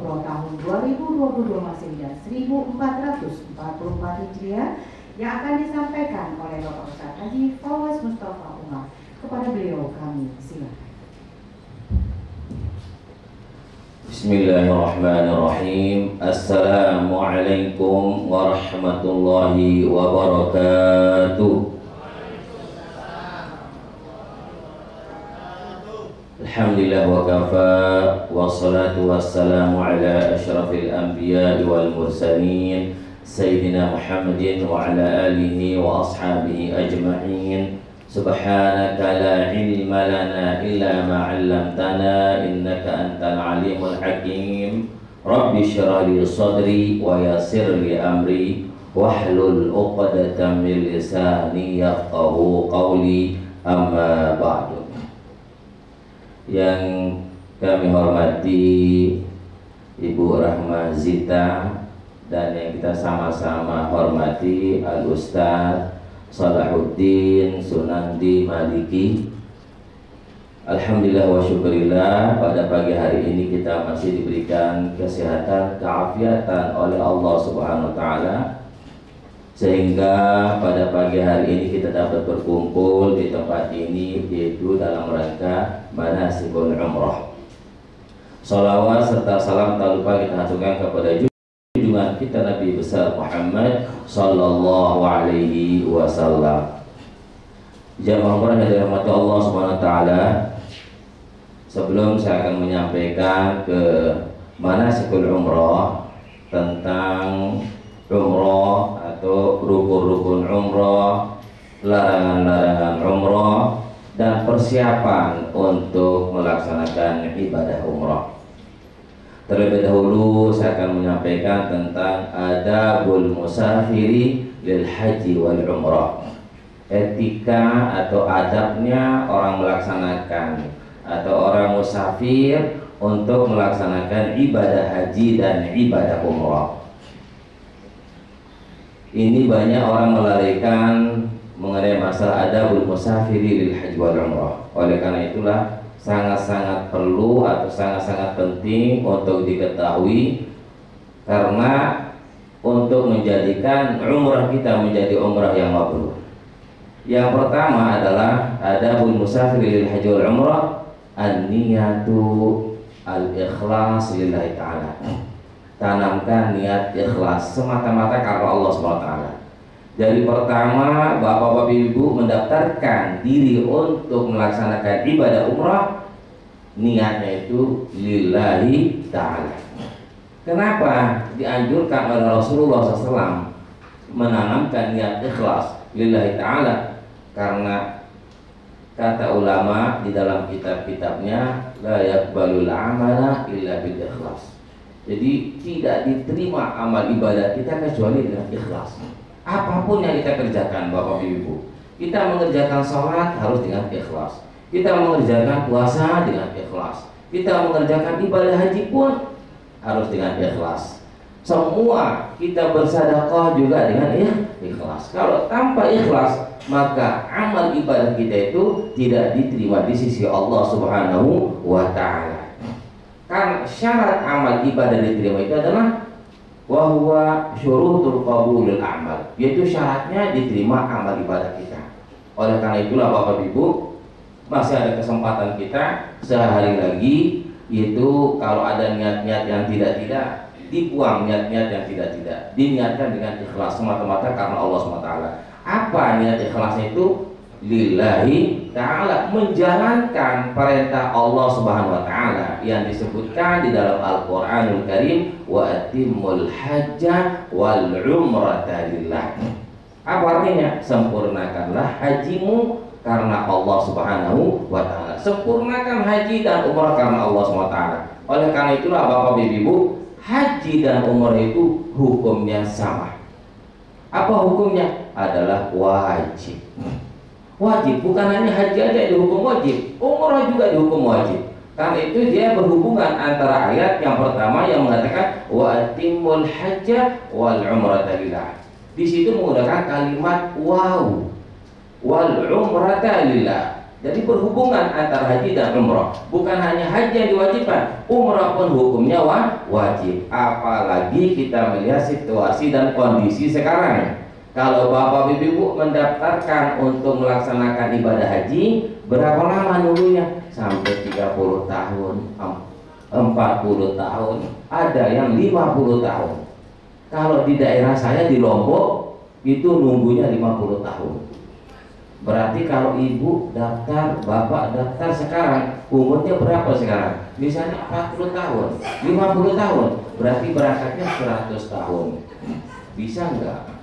Umroh tahun 2022 Masehi dan 1444 Hijriah yang akan disampaikan oleh Bapak Ustadz Haji Fawaz Mustafa Umar. Kepada beliau kami silakan. Bismillahirrahmanirrahim. Assalamualaikum warahmatullahi wabarakatuh. Alhamdulillah wa kafa, wassalatu wassalamu ala asyrafil anbiya wal mursalin Sayyidina Muhammadin wa ala alihi wa ashabihi ajma'in. Subhanaka la ilma lana illa ma 'allamtana innaka antal alimul hakim. Rabbi shrah li sadri wa yassir li amri wahlul 'uqdatam min lisani yafqahu qawli. Amma ba'du. Yang kami hormati Ibu Rahma Zita dan yang kita sama-sama hormati Al-Ustaz Salahuddin Sunandi Maliki. Alhamdulillah wa syukurillah, pada pagi hari ini kita masih diberikan kesehatan, keafiatan oleh Allah Subhanahu wa taala, sehingga pada pagi hari ini kita dapat berkumpul di tempat ini, yaitu dalam rangka manasikul umrah. Salawat serta salam tak lupa kita haturkan kepada junjungan kita Nabi besar Muhammad sallallahu alaihi wasallam. Jamaah umrah yang dirahmati Allah Subhanahu wa taala, sebelum saya akan menyampaikan ke manasikul umrah tentang umrah atau rukun-rukun umrah, larangan-larangan umrah, dan persiapan untuk melaksanakan ibadah umrah. Terlebih dahulu saya akan menyampaikan tentang adabul musafiri lil haji wal umrah. Etika atau adabnya orang melaksanakan atau orang musafir untuk melaksanakan ibadah haji dan ibadah umrah. Ini banyak orang melarikan mengenai masalah adabul musafiri lil haji wal umrah. Oleh karena itulah sangat-sangat perlu atau sangat-sangat penting untuk diketahui, karena untuk menjadikan umrah kita menjadi umrah yang mabrur. Yang pertama adalah adabul musafiri lil haji wal umrah, an-niyatu al-ikhlas lillahi ta'ala. Tanamkan niat ikhlas semata-mata karena Allah SWT. Jadi pertama, bapak-bapak ibu mendaftarkan diri untuk melaksanakan ibadah umrah, niatnya itu lillahi ta'ala. Kenapa dianjurkan oleh Rasulullah SAW menanamkan niat ikhlas lillahi ta'ala? Karena kata ulama di dalam kitab-kitabnya, la yaqbalul amala illa bil ikhlas. Jadi tidak diterima amal ibadah kita kecuali dengan ikhlas. Apapun yang kita kerjakan bapak ibu, kita mengerjakan sholat harus dengan ikhlas, kita mengerjakan puasa dengan ikhlas, kita mengerjakan ibadah haji pun harus dengan ikhlas. Semua kita bersedekah juga dengan ikhlas. Kalau tanpa ikhlas, maka amal ibadah kita itu tidak diterima di sisi Allah Subhanahu wa ta'ala. Karena syarat amal ibadah diterima itu adalah wahwa syurutul qabulul amal, yaitu syaratnya diterima amal ibadah kita. Oleh karena itulah bapak ibu, masih ada kesempatan kita sehari lagi, yaitu kalau ada niat-niat yang tidak-tidak, dibuang niat-niat yang tidak-tidak, diniatkan dengan ikhlas semata-mata karena Allah SWT. Apa niat ikhlasnya itu? Lillahi ta'ala, menjalankan perintah Allah Subhanahu wa ta'ala yang disebutkan di dalam Al-Qur'anul Karim, wa atimul hajja wal umrata lillah. Apa artinya? Sempurnakanlah hajimu karena Allah Subhanahu wa ta'ala. Sempurnakan haji dan umrah karena Allah Subhanahu wa ta'ala. Oleh karena itulah bapak ibu, haji dan umrah itu hukumnya sama. Apa hukumnya? Adalah wajib. Wajib, bukan hanya haji aja dihukum wajib, umrah juga dihukum wajib. Karena itu dia berhubungan antara ayat yang pertama yang mengatakan wa atimul hajja wal umrata lillah. Di situ menggunakan kalimat waw, wal umrata lillah. Jadi berhubungan antara haji dan umrah. Bukan hanya haji yang diwajibkan, umrah pun hukumnya wajib. Apalagi kita melihat situasi dan kondisi sekarang. Kalau bapak ibu mendaftarkan untuk melaksanakan ibadah haji, berapa lama nunggunya? Sampai 30 tahun, 40 tahun, ada yang 50 tahun. Kalau di daerah saya di Lombok itu nunggunya 50 tahun. Berarti kalau ibu daftar, bapak daftar sekarang, umurnya berapa sekarang? Misalnya 40 tahun, 50 tahun, berarti berangkatnya 100 tahun. Bisa enggak?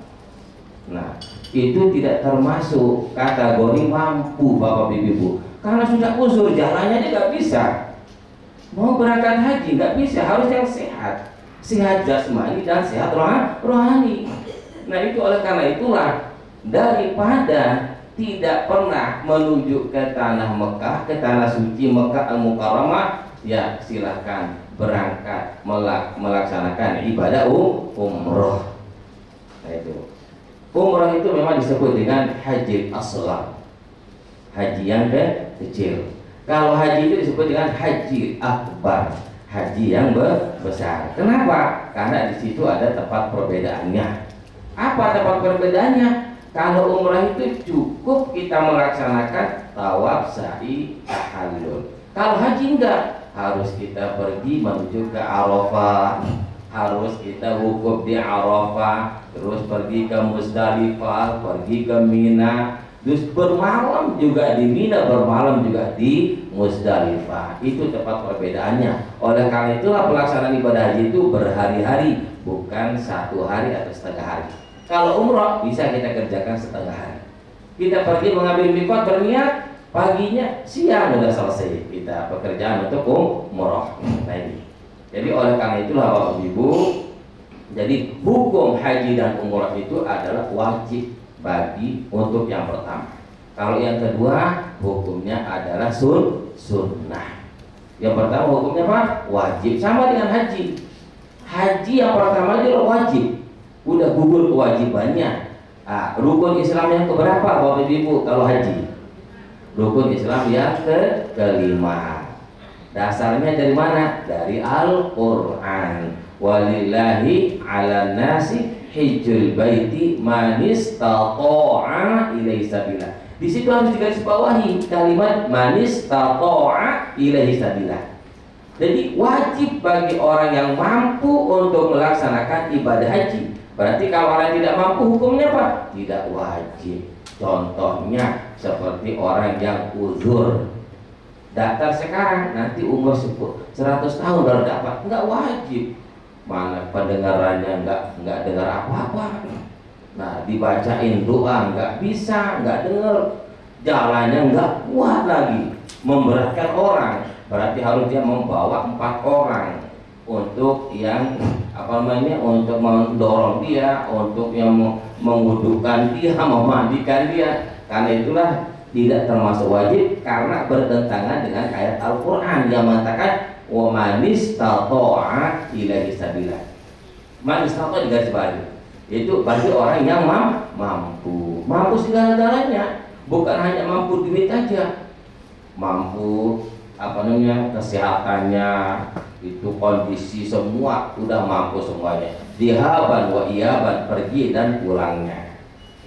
Nah, itu tidak termasuk kategori mampu bapak ibu. Karena sudah uzur, jalannya dia nggak bisa. Mau berangkat haji nggak bisa, harus yang sehat. Sehat jasmani dan sehat rohani. Nah, itu oleh karena itulah, daripada tidak pernah menuju ke tanah Mekah, ke tanah suci Mekah Al-Mukarramah, ya silahkan berangkat melaksanakan ibadah umroh. Nah, itu umroh itu memang disebut dengan haji asghar, haji yang kecil. Kalau haji itu disebut dengan haji akbar, haji yang besar. Kenapa? Karena di situ ada tempat perbedaannya. Apa tempat perbedaannya? Kalau umrah itu cukup kita melaksanakan tawaf, sa'i, tahallul. Kalau haji enggak, harus kita pergi menuju ke Arafah, harus kita wukuf di Arafah, terus pergi ke Muzdalifah, pergi ke Mina, terus bermalam juga di Mina, bermalam juga di Muzdalifah. Itu tempat perbedaannya. Oleh karena itulah pelaksanaan ibadah haji itu berhari-hari, bukan 1 hari atau setengah hari. Kalau umroh bisa kita kerjakan setengah hari. Kita pergi mengambil mikot, berniat, paginya siang sudah selesai kita pekerjaan untuk umroh. Nah ini. Jadi oleh karena itulah Bapak Ibu, jadi hukum haji dan umroh itu adalah wajib bagi untuk yang pertama. Kalau yang kedua hukumnya adalah sunnah. Yang pertama hukumnya apa? Wajib. Sama dengan haji. Haji yang pertama adalah wajib. Udah gugur kewajibannya. Rukun Islam yang keberapa Bapak Ibu kalau haji? Rukun Islam yang kelima. Dasarnya dari mana? Dari Al-Quran. Walillahi ala nasi hijjul baiti man istata'a ilaihi sabila. Di situ harus digarisbawahi kalimat man istata'a ilaihi sabila. Jadi wajib bagi orang yang mampu untuk melaksanakan ibadah haji. Berarti kalau orang tidak mampu hukumnya apa? Tidak wajib. Contohnya seperti orang yang uzur, daftar sekarang, nanti umur 100 tahun baru dapat, nggak wajib. Mana pendengarannya nggak dengar apa-apa. Nah, dibacain doa nggak bisa, nggak dengar, jalannya nggak kuat lagi, memberatkan orang. Berarti harus dia membawa 4 orang untuk yang untuk mendorong dia, untuk yang mengwudukan dia, memandikan dia. Karena itulah tidak termasuk wajib karena bertentangan dengan ayat Al-Quran yang mengatakan wa man istata'a ilaihi sabila. Man istata'a digarisbawahi, itu bagi orang yang mampu segala-galanya, bukan hanya mampu duit aja, mampu kesehatannya, itu kondisi semua udah mampu semuanya, dihaban wa iyaban, pergi dan pulangnya.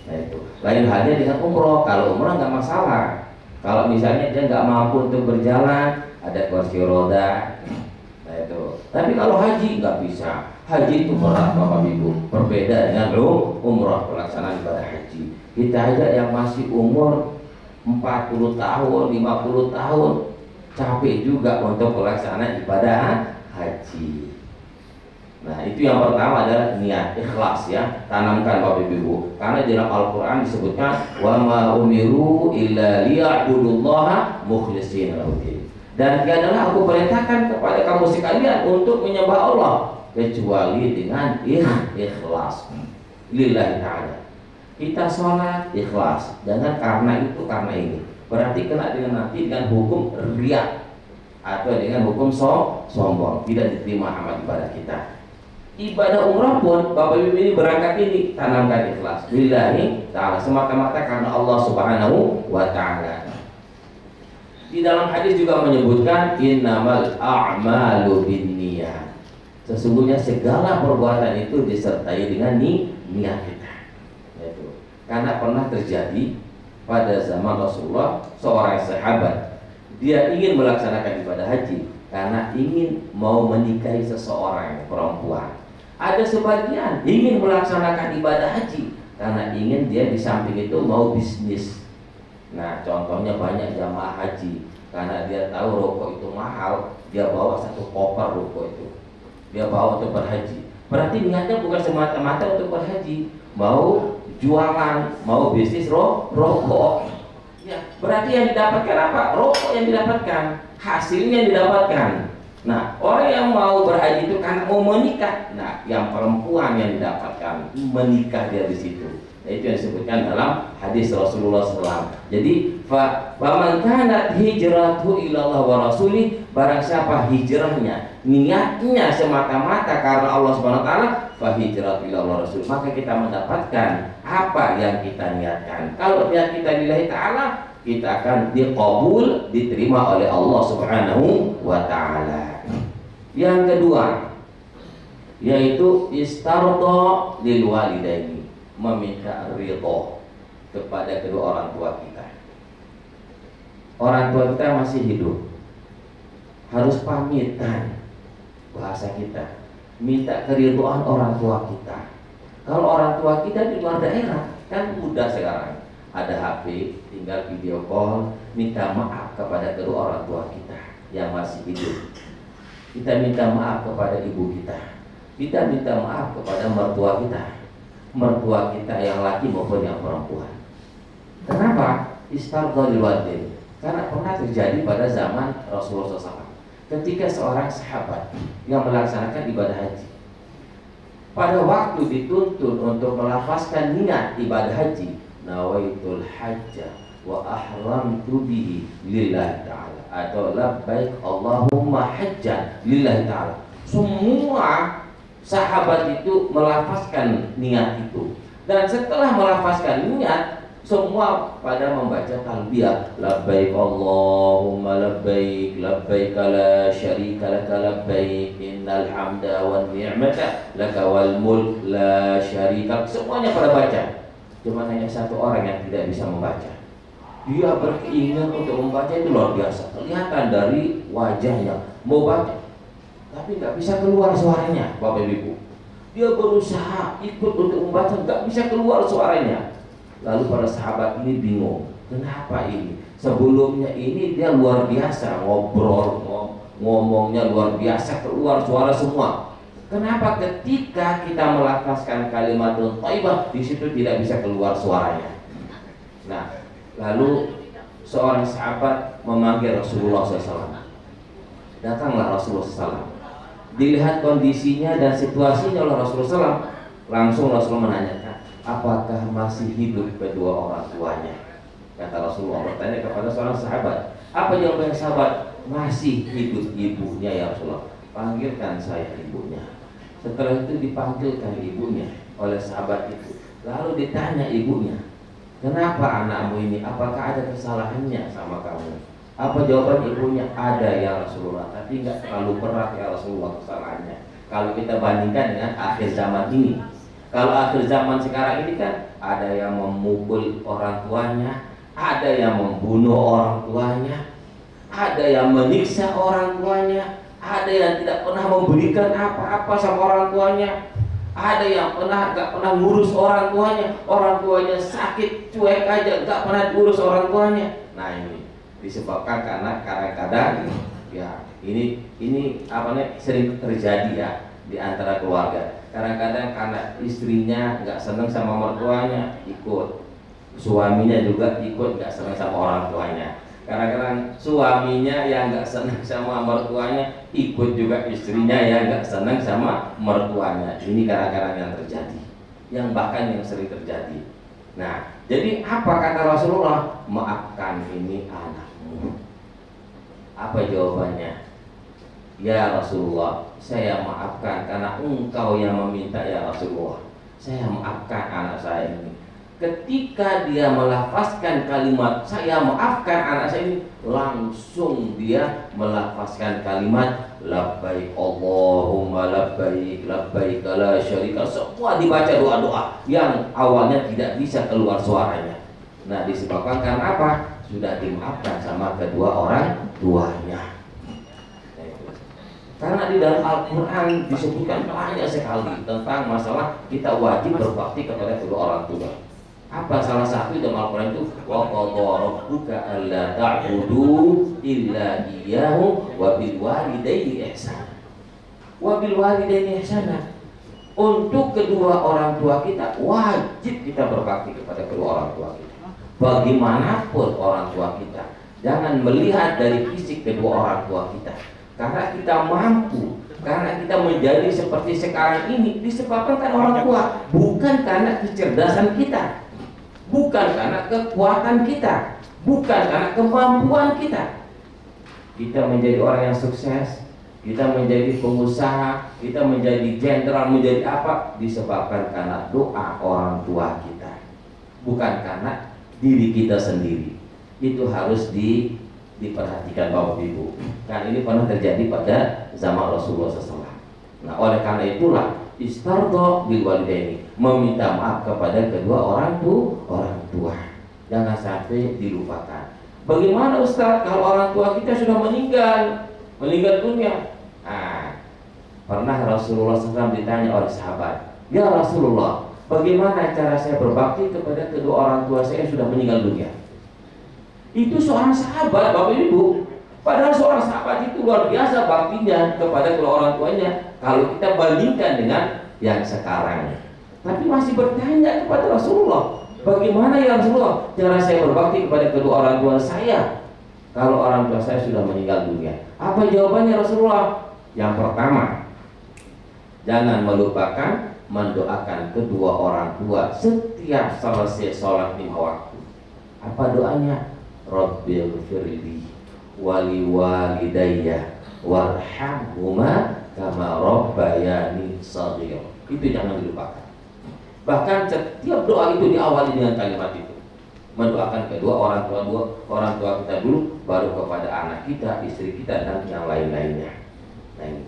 Nah itu lain halnya dengan umroh. Kalau umroh nggak masalah. Kalau misalnya dia nggak mampu untuk berjalan, ada kursi roda. Nah itu. Tapi kalau haji nggak bisa. Haji itu berat Bapak Ibu. Berbeda dengan umroh, pelaksanaan ibadah haji. Kita aja yang masih umur 40 tahun, 50 tahun, capek juga untuk pelaksanaan ibadah haji. Nah itu yang pertama adalah niat, ikhlas ya, tanamkan Bapak Ibu. Karena di dalam Al-Quran disebutkan wa ma umiru illa liya'budullaha mukhlishina lahud-din. Dan tiadalah aku perintahkan kepada kamu sekalian untuk menyembah Allah kecuali dengan ikhlas lillahi ta'ala. Kita sholat ikhlas, jangan karena itu karena ini. Berarti kena dengan nanti dengan hukum riya atau dengan hukum sombong, tidak diterima amal ibadah kita. Ibadah umrah pun Bapak Ibu ini berangkat ini tanamkan ikhlas lillahi ta'ala, semata-mata karena Allah Subhanahu wa ta'ala. Di dalam hadis juga menyebutkan innamal a'malu binniyat. Sesungguhnya segala perbuatan itu disertai dengan niat kita. Yaitu. Karena pernah terjadi pada zaman Rasulullah seorang sahabat, dia ingin melaksanakan ibadah haji karena ingin mau menikahi seseorang perempuan. Ada sebagian ingin melaksanakan ibadah haji karena ingin dia di samping itu mau bisnis. Nah, contohnya banyak jamaah haji karena dia tahu rokok itu mahal, dia bawa satu koper rokok itu. Dia bawa untuk berhaji. Berarti niatnya bukan semata-mata untuk berhaji, mau jualan, mau bisnis rokok. Ya, berarti yang didapatkan apa? Rokok yang didapatkan, hasilnya yang didapatkan. Nah, orang yang mau berhaji itu karena mau menikah. Nah, yang perempuan yang didapatkan menikah dia di situ. Nah, itu yang disebutkan dalam hadis Rasulullah SAW. Jadi, faman kanat hijratuhu ilallah wa rasulih, barang siapa hijrahnya, niatnya semata-mata karena Allah Subhanahu wa taala, fa hijratu ilallah wa rasul. Maka kita mendapatkan apa yang kita niatkan. Kalau niat kita lillahi taala, kita akan diqabul, diterima oleh Allah Subhanahu wa taala. Yang kedua, yaitu istarda lil walidaini, meminta ridho kepada kedua orang tua kita. Orang tua kita masih hidup, harus pamitan, bahasa kita, minta keridhaan orang tua kita. Kalau orang tua kita di luar daerah, kan mudah sekarang, ada HP, tinggal video call, minta maaf kepada kedua orang tua kita yang masih hidup. Kita minta maaf kepada ibu kita, kita minta maaf kepada mertua kita yang laki maupun yang perempuan. Kenapa? Istarda lil walidain. Karena pernah terjadi pada zaman Rasulullah SAW, ketika seorang sahabat yang melaksanakan ibadah haji, pada waktu dituntun untuk melafazkan niat ibadah haji, nawaitul hajja wa ahramtu bihi lillahi ta'ala, atau labbaik Allahumma hajjan lillahi ta'ala. Semua sahabat itu melafazkan niat itu, dan setelah melafazkan niat, semua pada membaca talbiyah, labbaik Allahumma labbaik, labbaik la syarika laka labbaik, innal hamda wan ni'mata laka wal mulk la syarika. Semuanya pada baca. Cuma hanya satu orang yang tidak bisa membaca. Dia berkeinginan untuk membaca, itu luar biasa. Kelihatan dari wajahnya mau baca, tapi nggak bisa keluar suaranya, Bapak Ibu. Dia berusaha ikut untuk membaca, nggak bisa keluar suaranya. Lalu para sahabat ini bingung, kenapa ini? Sebelumnya ini dia luar biasa ngobrol, ngomongnya luar biasa, keluar suara semua. Kenapa ketika kita melafazkan kalimatun thayyibah, di situ tidak bisa keluar suaranya? Nah, lalu seorang sahabat memanggil Rasulullah SAW. Datanglah Rasulullah SAW. Dilihat kondisinya dan situasinya oleh Rasulullah SAW. Langsung Rasulullah menanyakan, apakah masih hidup kedua orang tuanya? Kata Rasulullah bertanya kepada seorang sahabat. Apa jawaban sahabat? Masih hidup ibunya ya Rasulullah. Panggilkan saya ibunya. Setelah itu dipanggilkan ibunya oleh sahabat itu. Lalu ditanya ibunya, kenapa anakmu ini? Apakah ada kesalahannya sama kamu? Apa jawaban ibunya? Ada ya Rasulullah, tapi nggak terlalu berat ya Rasulullah kesalahannya. Kalau kita bandingkan dengan akhir zaman ini. Kalau akhir zaman sekarang ini kan ada yang memukul orang tuanya, ada yang membunuh orang tuanya, ada yang menyiksa orang tuanya, ada yang tidak pernah memberikan apa-apa sama orang tuanya, ada yang nggak pernah ngurus orang tuanya sakit cuek aja, nggak pernah diurus orang tuanya. Nah, ini disebabkan karena kadang-kadang ya ini apa nih sering terjadi ya di antara keluarga. Kadang-kadang karena istrinya nggak senang sama mertuanya, ikut suaminya juga ikut nggak senang sama orang tuanya. Kadang-kadang suaminya yang nggak senang sama mertuanya ikut juga istrinya yang nggak senang sama mertuanya. Ini kadang-kadang yang terjadi, yang bahkan yang sering terjadi. Nah, jadi apa kata Rasulullah? Maafkan ini anakmu. Apa jawabannya? Ya Rasulullah, saya maafkan karena engkau yang meminta ya Rasulullah. Saya maafkan anak saya ini ketika dia melafazkan kalimat saya maafkan anak saya ini, langsung dia melafazkan kalimat labbaik Allahumma labbaik labbaik la syarika, semua dibaca doa-doa yang awalnya tidak bisa keluar suaranya. Nah, disebabkan karena apa? Sudah dimaafkan sama kedua orang tuanya. Karena di dalam Al-Quran disebutkan banyak sekali tentang masalah kita wajib berbakti kepada kedua orang tua. Apa salah satu dalam Al-Quran itu? Wa qadha rabbuka alla ta'budu illa iyyahu wa bil walidayni ihsana. Wa bil walidayni ihsana. Untuk kedua orang tua kita wajib kita berbakti kepada kedua orang tua kita. Bagaimanapun orang tua kita, jangan melihat dari fisik kedua orang tua kita. Karena kita mampu, karena kita menjadi seperti sekarang ini disebabkan karena orang tua, bukan karena kecerdasan kita, bukan karena kekuatan kita, bukan karena kemampuan kita. Kita menjadi orang yang sukses, kita menjadi pengusaha, kita menjadi jenderal, menjadi apa, disebabkan karena doa orang tua kita, bukan karena diri kita sendiri. Itu harus diperhatikan Bapak Ibu. Kan ini pernah terjadi pada zaman Rasulullah SAW. Nah, oleh karena itulah istardo bil walidaini, meminta maaf kepada kedua orang tua. Jangan sampai dilupakan. Bagaimana Ustaz kalau orang tua kita sudah meninggal dunia? Nah, pernah Rasulullah SAW ditanya oleh sahabat, ya Rasulullah, bagaimana cara saya berbakti kepada kedua orang tua saya yang sudah meninggal dunia? Itu seorang sahabat, Bapak Ibu. Padahal seorang sahabat itu luar biasa baktinya kepada kedua orang tuanya kalau kita bandingkan dengan yang sekarang. Tapi masih bertanya kepada Rasulullah, bagaimana ya Rasulullah cara saya berbakti kepada kedua orang tua saya kalau orang tua saya sudah meninggal dunia? Apa jawabannya Rasulullah? Yang pertama, jangan melupakan mendoakan kedua orang tua setiap selesai sholat lima waktu. Apa doanya? Rabbighfirli wali walidayya warhamhuma kama rabbayani shaghira. Itu jangan dilupakan. Bahkan setiap doa itu diawali dengan kalimat itu. Mendoakan kedua orang tua kita dulu, baru kepada anak kita, istri kita, dan yang lain-lainnya. Nah, ini.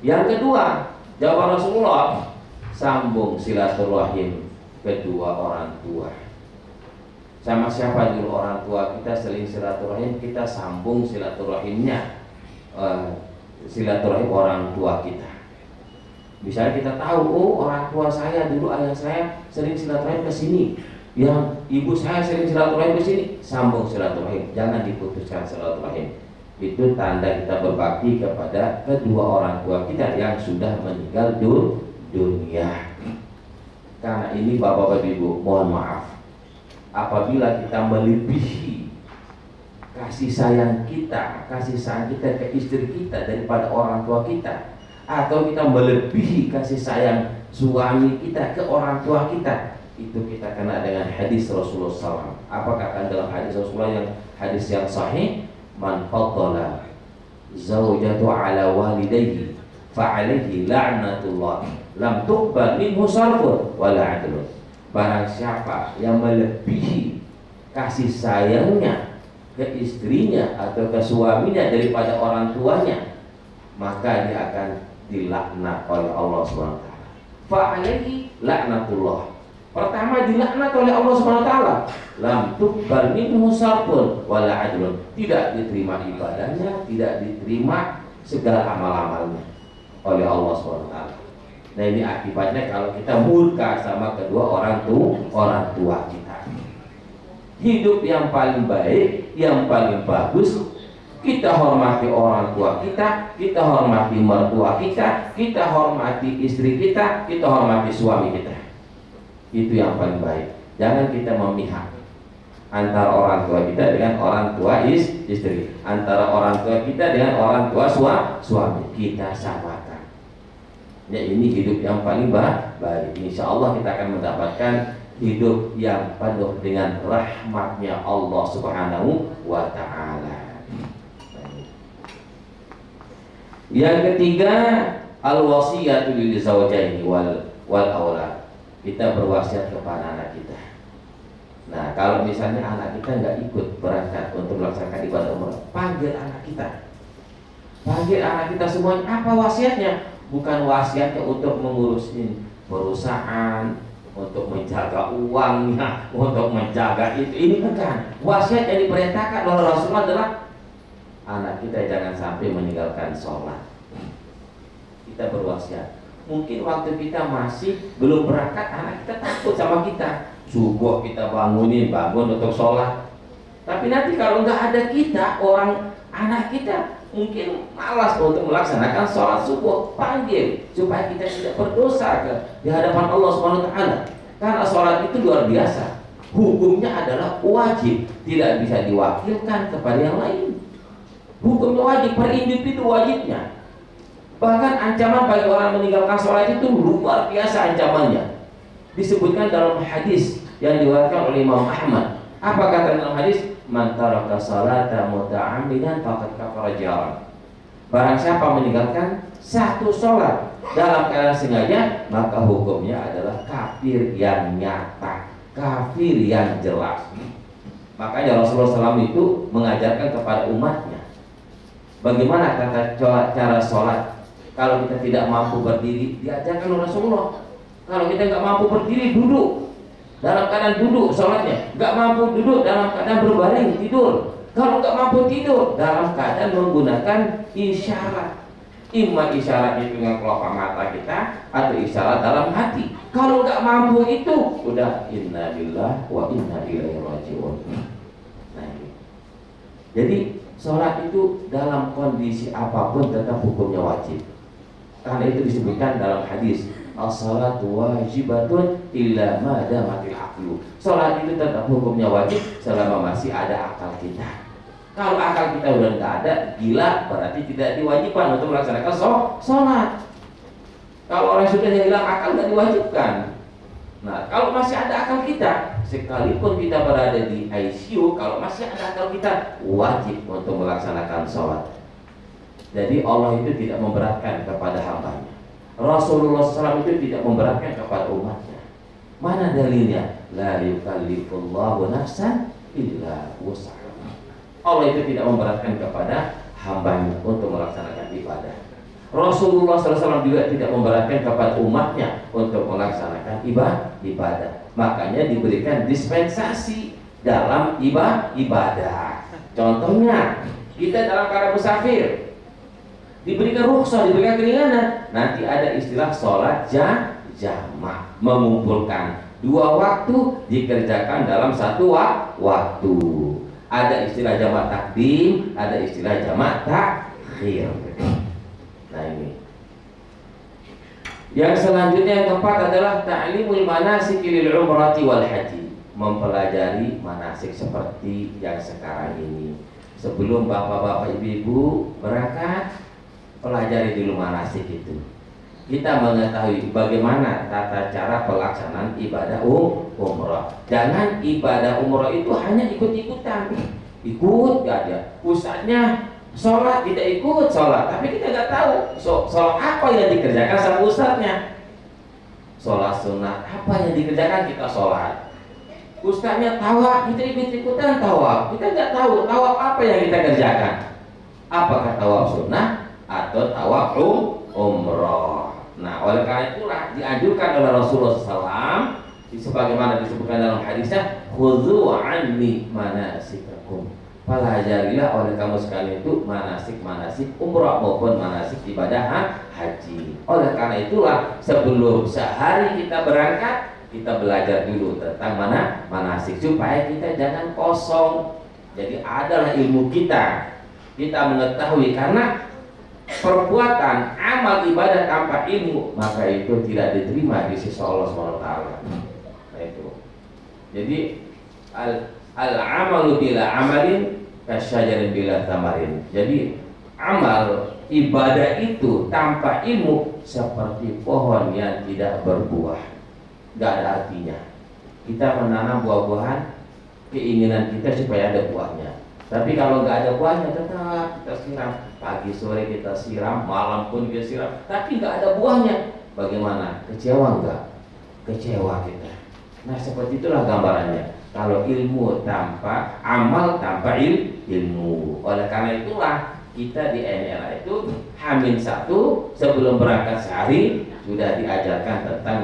Yang kedua, jawaban Rasulullah, sambung silaturahim kedua orang tua. Sama siapa dulu orang tua kita saling silaturahim, kita sambung silaturahimnya, silaturahim orang tua kita. Misalnya kita tahu, oh orang tua saya dulu, ayah saya sering silaturahim ke sini, yang ibu saya sering silaturahim ke sini, sambung silaturahim, jangan diputuskan silaturahim. Itu tanda kita berbakti kepada kedua orang tua kita yang sudah meninggal dunia. Karena ini Bapak Ibu, mohon maaf, apabila kita melebihi kasih sayang kita ke istri kita daripada orang tua kita, atau kita melebihi kasih sayang suami kita ke orang tua kita, itu kita kena dengan hadis Rasulullah SAW. Apakah kan dalam hadis Rasulullah yang hadis yang sahih, man faddala zawjatu ala walidayhi fa'alaihi la'natullah lam tuqbal minhu sarfun wala 'adlun. Barang siapa yang melebihi kasih sayangnya ke istrinya atau ke suaminya daripada orang tuanya, maka dia akan dilaknat oleh Allah SWT. Fa'alaihi laknatullah. Pertama dilaknat oleh Allah SWT. Lam tuqbal minhu sarfun wala adlun. Tidak diterima ibadahnya, tidak diterima segala amal-amalnya oleh Allah SWT. Nah, ini akibatnya kalau kita murka sama kedua orang tua kita. Hidup yang paling baik, yang paling bagus, kita hormati orang tua kita hormati mertua kita hormati istri kita hormati suami kita. Itu yang paling baik. Jangan kita memihak antara orang tua kita dengan orang tua istri, antara orang tua kita dengan orang tua suami. Kita samakan. Ya, ini hidup yang paling baik. Insya Allah kita akan mendapatkan hidup yang penuh dengan rahmatnya Allah Subhanahu wa Ta'ala. Yang ketiga, al-wasiyatu lil zawjaini wal aulad. Kita berwasiat kepada anak kita. Nah, kalau misalnya anak kita nggak ikut berangkat untuk melaksanakan ibadah umrah, panggil anak kita. Panggil anak kita semuanya. Apa wasiatnya? Bukan wasiatnya untuk mengurusin perusahaan, untuk menjaga uangnya, untuk menjaga itu. Ini bukan. Wasiat yang diperintahkan oleh Rasulullah adalah anak kita jangan sampai meninggalkan sholat. Kita berwasiat. Mungkin waktu kita masih belum berangkat, anak kita takut sama kita. Subuh kita bangun untuk sholat. Tapi nanti kalau nggak ada kita, anak kita mungkin malas untuk melaksanakan sholat subuh. Panggil supaya kita tidak berdosa di hadapan Allah Subhanahu Wa Taala. Karena sholat itu luar biasa. Hukumnya adalah wajib, tidak bisa diwakilkan kepada yang lain. Hukumnya wajib, per individu wajibnya. Bahkan ancaman bagi orang meninggalkan sholat itu luar biasa ancamannya. Disebutkan dalam hadis yang diriwayatkan oleh Imam Ahmad. Apa kata dalam hadis? Man taraka salata muta'ammidan faqad kafara jaran. Barang siapa meninggalkan satu sholat dalam keadaan sengaja, maka hukumnya adalah kafir yang nyata, kafir yang jelas. Makanya Rasulullah SAW itu mengajarkan kepada umatnya bagaimana cara sholat. Kalau kita tidak mampu berdiri, diajarkan oleh Rasulullah. Kalau kita nggak mampu berdiri, duduk. Dalam keadaan duduk sholatnya. Nggak mampu duduk, dalam keadaan berbaring tidur. Kalau nggak mampu tidur, dalam keadaan menggunakan isyarat. Imma isyarat itu dengan kelopak mata kita, atau isyarat dalam hati. Kalau nggak mampu itu, udah inna lillahi wa inna ilaihi raji'un. Nah ini. Jadi sholat itu dalam kondisi apapun tetap hukumnya wajib. Karena itu disebutkan dalam hadis, as-salatu wajibatun illa ma damatil aqlu. Salat itu tetap hukumnya wajib selama masih ada akal kita. Kalau akal kita udah nggak ada, gila, berarti tidak diwajibkan untuk melaksanakan salat. Kalau orang sudah hilang akal, nggak diwajibkan. Nah, kalau masih ada akal kita, sekalipun kita berada di ICU, kalau masih ada akal kita, wajib untuk melaksanakan salat. Jadi Allah itu tidak memberatkan kepada hambanya. Rasulullah SAW itu tidak memberatkan kepada umatnya. Mana dalilnya? La yukallifullahu nafsan illa wus'aha. Allah itu tidak memberatkan kepada hambanya untuk melaksanakan ibadah. Rasulullah SAW juga tidak memberatkan kepada umatnya untuk melaksanakan ibadah. Makanya diberikan dispensasi dalam ibadah. Contohnya, kita dalam keadaan musafir, diberikan rukhsah, diberikan keringanan. Nanti ada istilah sholat jamak, mengumpulkan dua waktu dikerjakan dalam satu waktu. Ada istilah jamak takdim, ada istilah jamak takhir. Nah ini. Yang selanjutnya yang keempat adalah ta'limul manasik lil umrati wal haji, mempelajari manasik seperti yang sekarang ini. Sebelum bapak-bapak ibu-ibu berangkat, pelajari dulu manasik itu. Kita mengetahui bagaimana tata cara pelaksanaan ibadah umrah. Jangan ibadah umrah itu hanya ikut-ikutan. Ikut gak ada. Ustadznya sholat, kita ikut sholat, tapi kita nggak tahu sholat apa yang dikerjakan sama ustadznya. Sholat sunat apa yang dikerjakan, kita sholat. Ustadznya tawaf, kita ikut-ikutan tawaf. Kita nggak tahu tawaf apa yang kita kerjakan. Apakah tawaf sunnah atau tawaf umrah? Nah, oleh karena itulah dianjurkan oleh Rasulullah SAW, sebagaimana disebutkan dalam hadisnya, khudzu anni manasikakum. Pelajarilah oleh kamu sekalian itu manasik umrah maupun manasik ibadah haji. Oleh karena itulah sebelum sehari kita berangkat, kita belajar dulu tentang manasik supaya kita jangan kosong. Jadi adalah ilmu kita mengetahui, karena perbuatan amal ibadah tanpa ilmu maka itu tidak diterima di sisi Allah SWT. Nah itu. Jadi al-amalu bila amalin kasyajarin bila tamarin. Jadi amal ibadah itu tanpa ilmu seperti pohon yang tidak berbuah, nggak ada artinya. Kita menanam buah-buahan, keinginan kita supaya ada buahnya. Tapi kalau nggak ada buahnya, tetap kita siram. Pagi sore kita siram, malam pun kita siram, tapi nggak ada buahnya. Bagaimana? Kecewa nggak? Kecewa kita. Nah seperti itulah gambarannya. Kalau ilmu tanpa amal, tanpa ilmu. Oleh karena itulah kita di NLA itu H-1 sebelum berangkat sehari sudah diajarkan tentang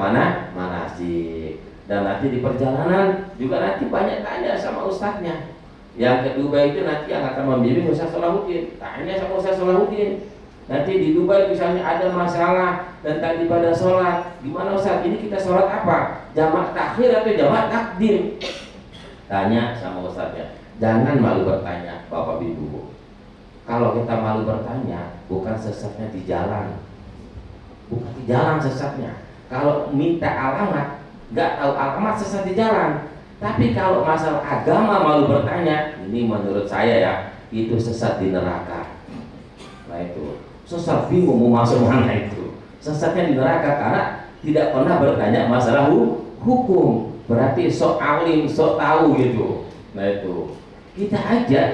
manasik. Dan nanti di perjalanan juga nanti banyak tanya sama ustadznya. Yang kedua itu nanti yang akan membimbing Ustaz Salahuddin. Tanya sama Ustaz Salahuddin. Nanti di Dubai misalnya ada masalah tentang ibadah sholat, gimana Ustaz? Ini kita sholat apa? Jamak takhir atau jamak takdim? Tanya sama Ustaznya. Jangan malu bertanya, Bapak Ibu. Kalau kita malu bertanya, bukan sesatnya di jalan, bukan di jalan sesatnya. Kalau minta alamat, nggak tahu alamat, sesat di jalan. Tapi kalau masalah agama malu bertanya, ini menurut saya ya, itu sesat di neraka. Nah itu, sesat bingung mau masuk mana itu. Sesatnya di neraka karena tidak pernah bertanya masalah hukum. Berarti sok alim, sok tahu gitu. Nah itu, kita ajak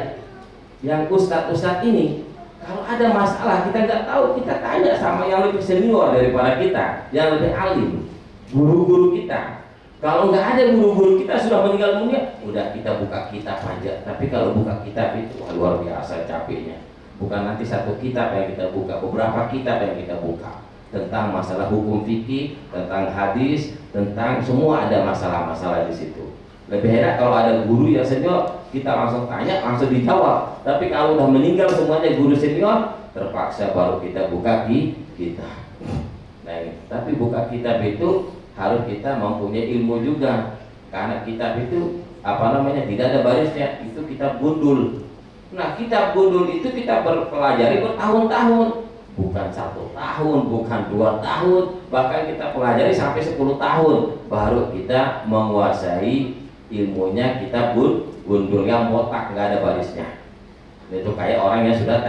yang ustadz-ustadz ini, kalau ada masalah kita nggak tahu, kita tanya sama yang lebih senior daripada kita, yang lebih alim, guru-guru kita. Kalau nggak ada guru-guru kita sudah meninggal dunia, udah kita buka kitab aja. Tapi kalau buka kitab itu luar biasa capeknya. Bukan nanti satu kitab yang kita buka, beberapa kitab yang kita buka tentang masalah hukum fikih, tentang hadis, tentang semua ada masalah-masalah di situ. Lebih enak kalau ada guru yang senior, kita langsung tanya, langsung dijawab. Tapi kalau udah meninggal semuanya guru senior, terpaksa baru kita buka kitab. Nah, tapi buka kitab itu harus kita mempunyai ilmu juga, karena kitab itu tidak ada barisnya, itu kitab gundul. Nah, kitab gundul itu kita berpelajari bertahun-tahun, bukan 1 tahun, bukan 2 tahun, bahkan kita pelajari sampai 10 tahun baru kita menguasai ilmunya kitab gundul yang botak, nggak ada barisnya. Itu kayak orang yang sudah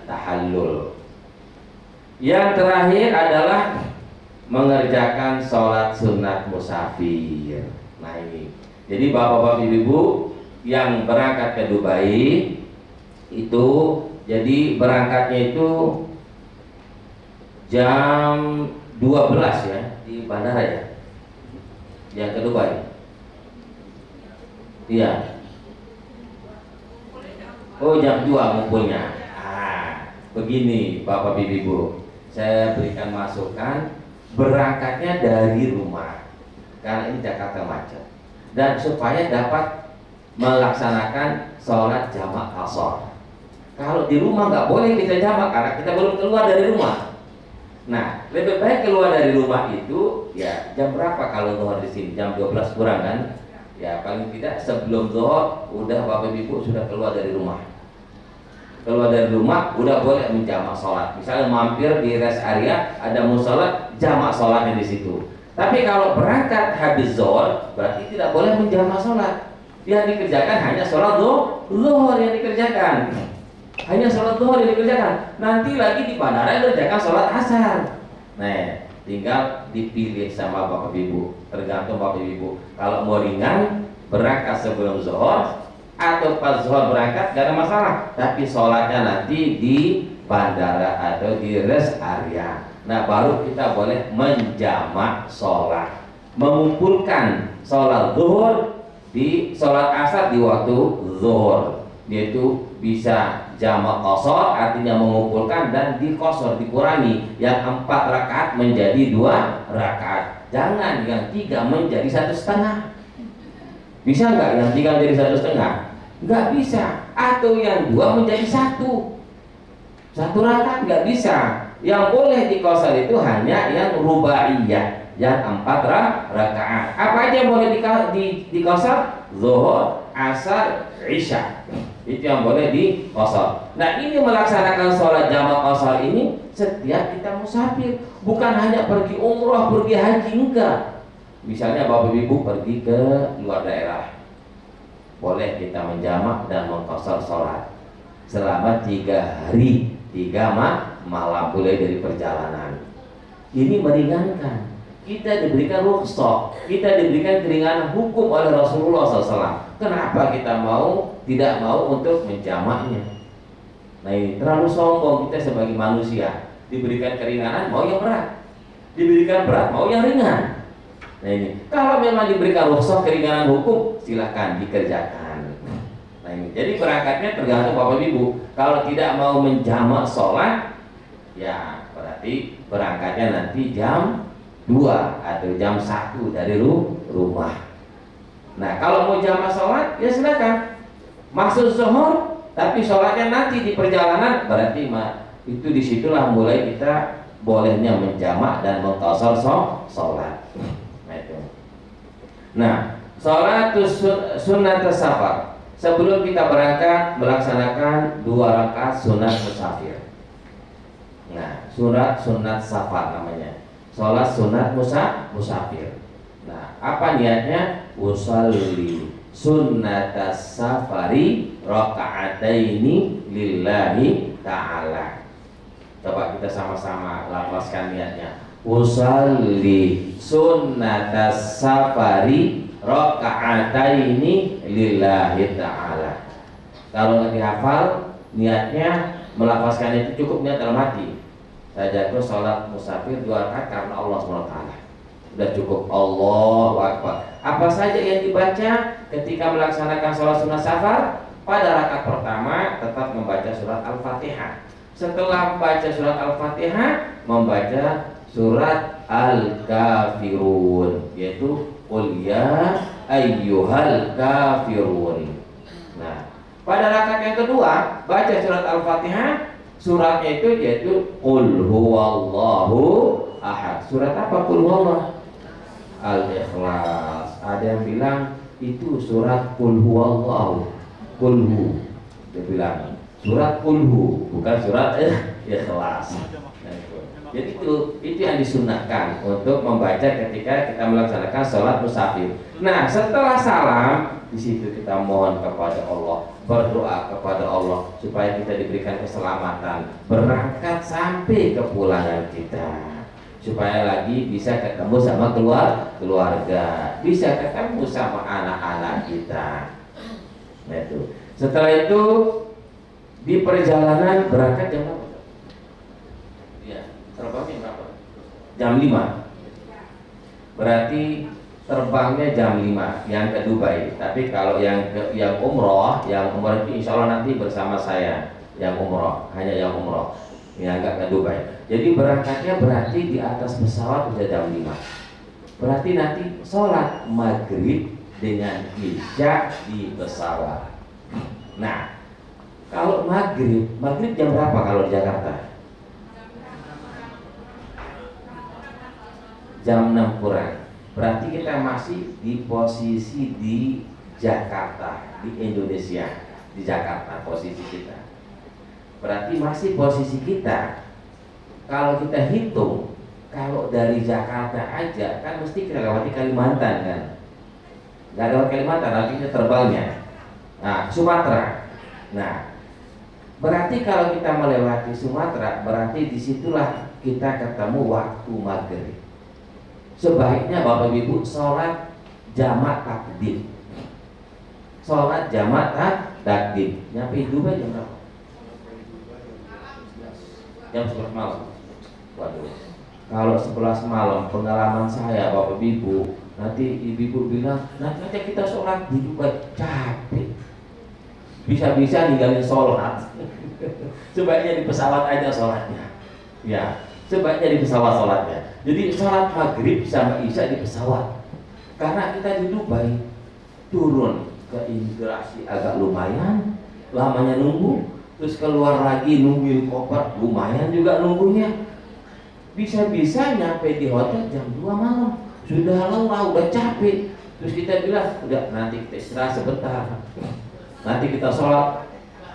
tahallul. Yang terakhir adalah mengerjakan sholat sunat musafir. Nah ini, jadi bapak-bapak ibu yang berangkat ke Dubai itu, jadi berangkatnya itu jam 12 ya di bandara ya, yang ke Dubai. Iya. Oh jam 2 ngumpulnya. Begini bapak ibu, saya berikan masukan. Berangkatnya dari rumah karena ini Jakarta macet, dan supaya dapat melaksanakan sholat jamak qashar. Kalau di rumah nggak boleh kita jamak karena kita belum keluar dari rumah. Nah, lebih baik keluar dari rumah itu ya jam berapa kalau zuhur di sini? Jam 12 kurang kan? Ya paling tidak sebelum zuhur udah bapak ibu sudah keluar dari rumah. Keluar dari rumah udah boleh menjamak sholat. Misalnya mampir di rest area ada musola, jamak sholatnya di situ. Tapi kalau berangkat habis zuhur berarti tidak boleh menjamak sholat. Yang dikerjakan hanya sholat zuhur yang dikerjakan. Hanya sholat zuhur yang dikerjakan. Nanti lagi di bandara dikerjakan sholat asar. Nah, tinggal dipilih sama bapak ibu. Tergantung bapak ibu. Kalau mau ringan berangkat sebelum zuhur atau pas zuhur berangkat gak ada masalah, tapi sholatnya nanti di bandara atau di rest area. Nah baru kita boleh menjamak sholat, mengumpulkan sholat zuhur di sholat asar di waktu zuhur, yaitu bisa jamak qashar, artinya mengumpulkan, dan dikosor dikurangi, yang 4 rakaat menjadi 2 rakaat. Jangan yang 3 menjadi 1,5. Bisa nggak yang 3 menjadi 1,5? Nggak bisa. Atau yang 2 menjadi 1 rakaat, nggak bisa. Yang boleh dikosor itu hanya yang rubaiyah, yang 4 rakaat. Apa aja yang boleh dikosor? Zuhur, asar, isya. Itu yang boleh dikosor. Nah ini melaksanakan sholat jamak qashar ini setiap kita musafir, bukan hanya pergi umroh, pergi haji, enggak. Misalnya bapak ibu pergi ke luar daerah, boleh kita menjamak dan mengqashar sholat selama 3 hari 3 malam mulai dari perjalanan. Ini meringankan. Kita diberikan rukhsah, kita diberikan keringanan hukum oleh Rasulullah SAW. Kenapa kita tidak mau untuk menjamaknya? Nah ini terlalu sombong kita sebagai manusia. Diberikan keringanan mau yang berat, diberikan berat mau yang ringan. Nah Nah ini, kalau memang diberikan rukhsah keringanan hukum, silahkan dikerjakan. Nah ini, jadi berangkatnya tergantung Bapak Ibu. Kalau tidak mau menjamak sholat, ya berarti berangkatnya nanti jam 2 atau jam 1 dari rumah. Nah kalau mau jamak sholat, ya silakan. Maksud zuhur, tapi sholatnya nanti di perjalanan, berarti itu disitulah mulai kita bolehnya menjamak dan mengqashar sholat. Nah, sholatus sunnat safar. Sebelum kita berangkat melaksanakan 2 rakaat sunat musafir. Nah, sunat safar namanya. Sholat sunat musafir. Nah, apa niatnya? Usalli sunnatas safari raka'ataini lillahi ta'ala. Coba kita sama-sama lafazkan niatnya. Usalli sunnatas safari raka'ataini lillahi ta'ala. Kalau nggak dihafal niatnya, melafazkan itu cukup niat dalam hati. Saya jatuh sholat musafir 2 rakaat karena Allah SWT. Sudah cukup. Allahu Akbar. Apa saja yang dibaca ketika melaksanakan sholat sunnah safar? Pada rakaat pertama tetap membaca surat Al-Fatihah. Setelah membaca surat Al-Fatihah, membaca surat Al-Kafirun, yaitu Qul ya ayyuhal kafirun. Nah, pada rakaat yang kedua baca surat Al-Fatihah, suratnya itu yaitu Qul huwallahu ahad. Surat apa Qul huwallahu? Al-Ikhlas. Ada yang bilang itu surat Qul huwallahu, Qul hu. Dia bilang surat Qul hu, bukan surat Ikhlas. Jadi itu yang disunahkan untuk membaca ketika kita melaksanakan sholat musafir. Nah, setelah salam, di situ kita mohon kepada Allah, berdoa kepada Allah supaya kita diberikan keselamatan berangkat sampai ke pulangan kita, supaya lagi bisa ketemu sama keluarga, bisa ketemu sama anak-anak kita. Nah itu. Setelah itu di perjalanan berangkat jam berapa? Terbangnya berapa? Jam 5. Berarti terbangnya jam 5 yang ke Dubai. Tapi kalau yang umroh itu insya Allah nanti bersama saya. Yang umroh, hanya yang umroh, yang enggak ke Dubai. Jadi berangkatnya berarti di atas pesawat sudah jam 5. Berarti nanti sholat maghrib dengan isya di pesawat. Nah, kalau maghrib jam berapa kalau di Jakarta? Jam 6 kurang. Berarti kita masih di posisi di Jakarta, di Indonesia, di Jakarta posisi kita. Berarti masih posisi kita. Kalau kita hitung, kalau dari Jakarta aja kan mesti kita lewati Kalimantan kan. Nggak lewat Kalimantan, artinya terbangnya. Nah, Sumatera. Nah, berarti kalau kita melewati Sumatera, berarti disitulah kita ketemu waktu maghrib. Sebaiknya Bapak Ibu sholat jamak takdim. Sholat jamak takdim. Nyampe Dubai jam berapa? Jam 11 malam. Waduh. Kalau 11 malam pengalaman saya Bapak Ibu, nanti ibu-ibu bilang, nanti aja kita sholat di Dubai, capek. Bisa-bisa ninggalin sholat. Sebaiknya di pesawat aja sholatnya. Ya. Sebaiknya di pesawat sholatnya. Jadi sholat maghrib sama isya di pesawat. Karena kita di Dubai, turun ke imigrasi agak lumayan, lamanya nunggu, terus keluar lagi nungguin koper, lumayan juga nunggunya. Bisa-bisa nyampe di hotel jam 2 malam, sudah lelah, udah capek. Terus kita bilang, udah nanti kita istirahat sebentar, nanti kita sholat.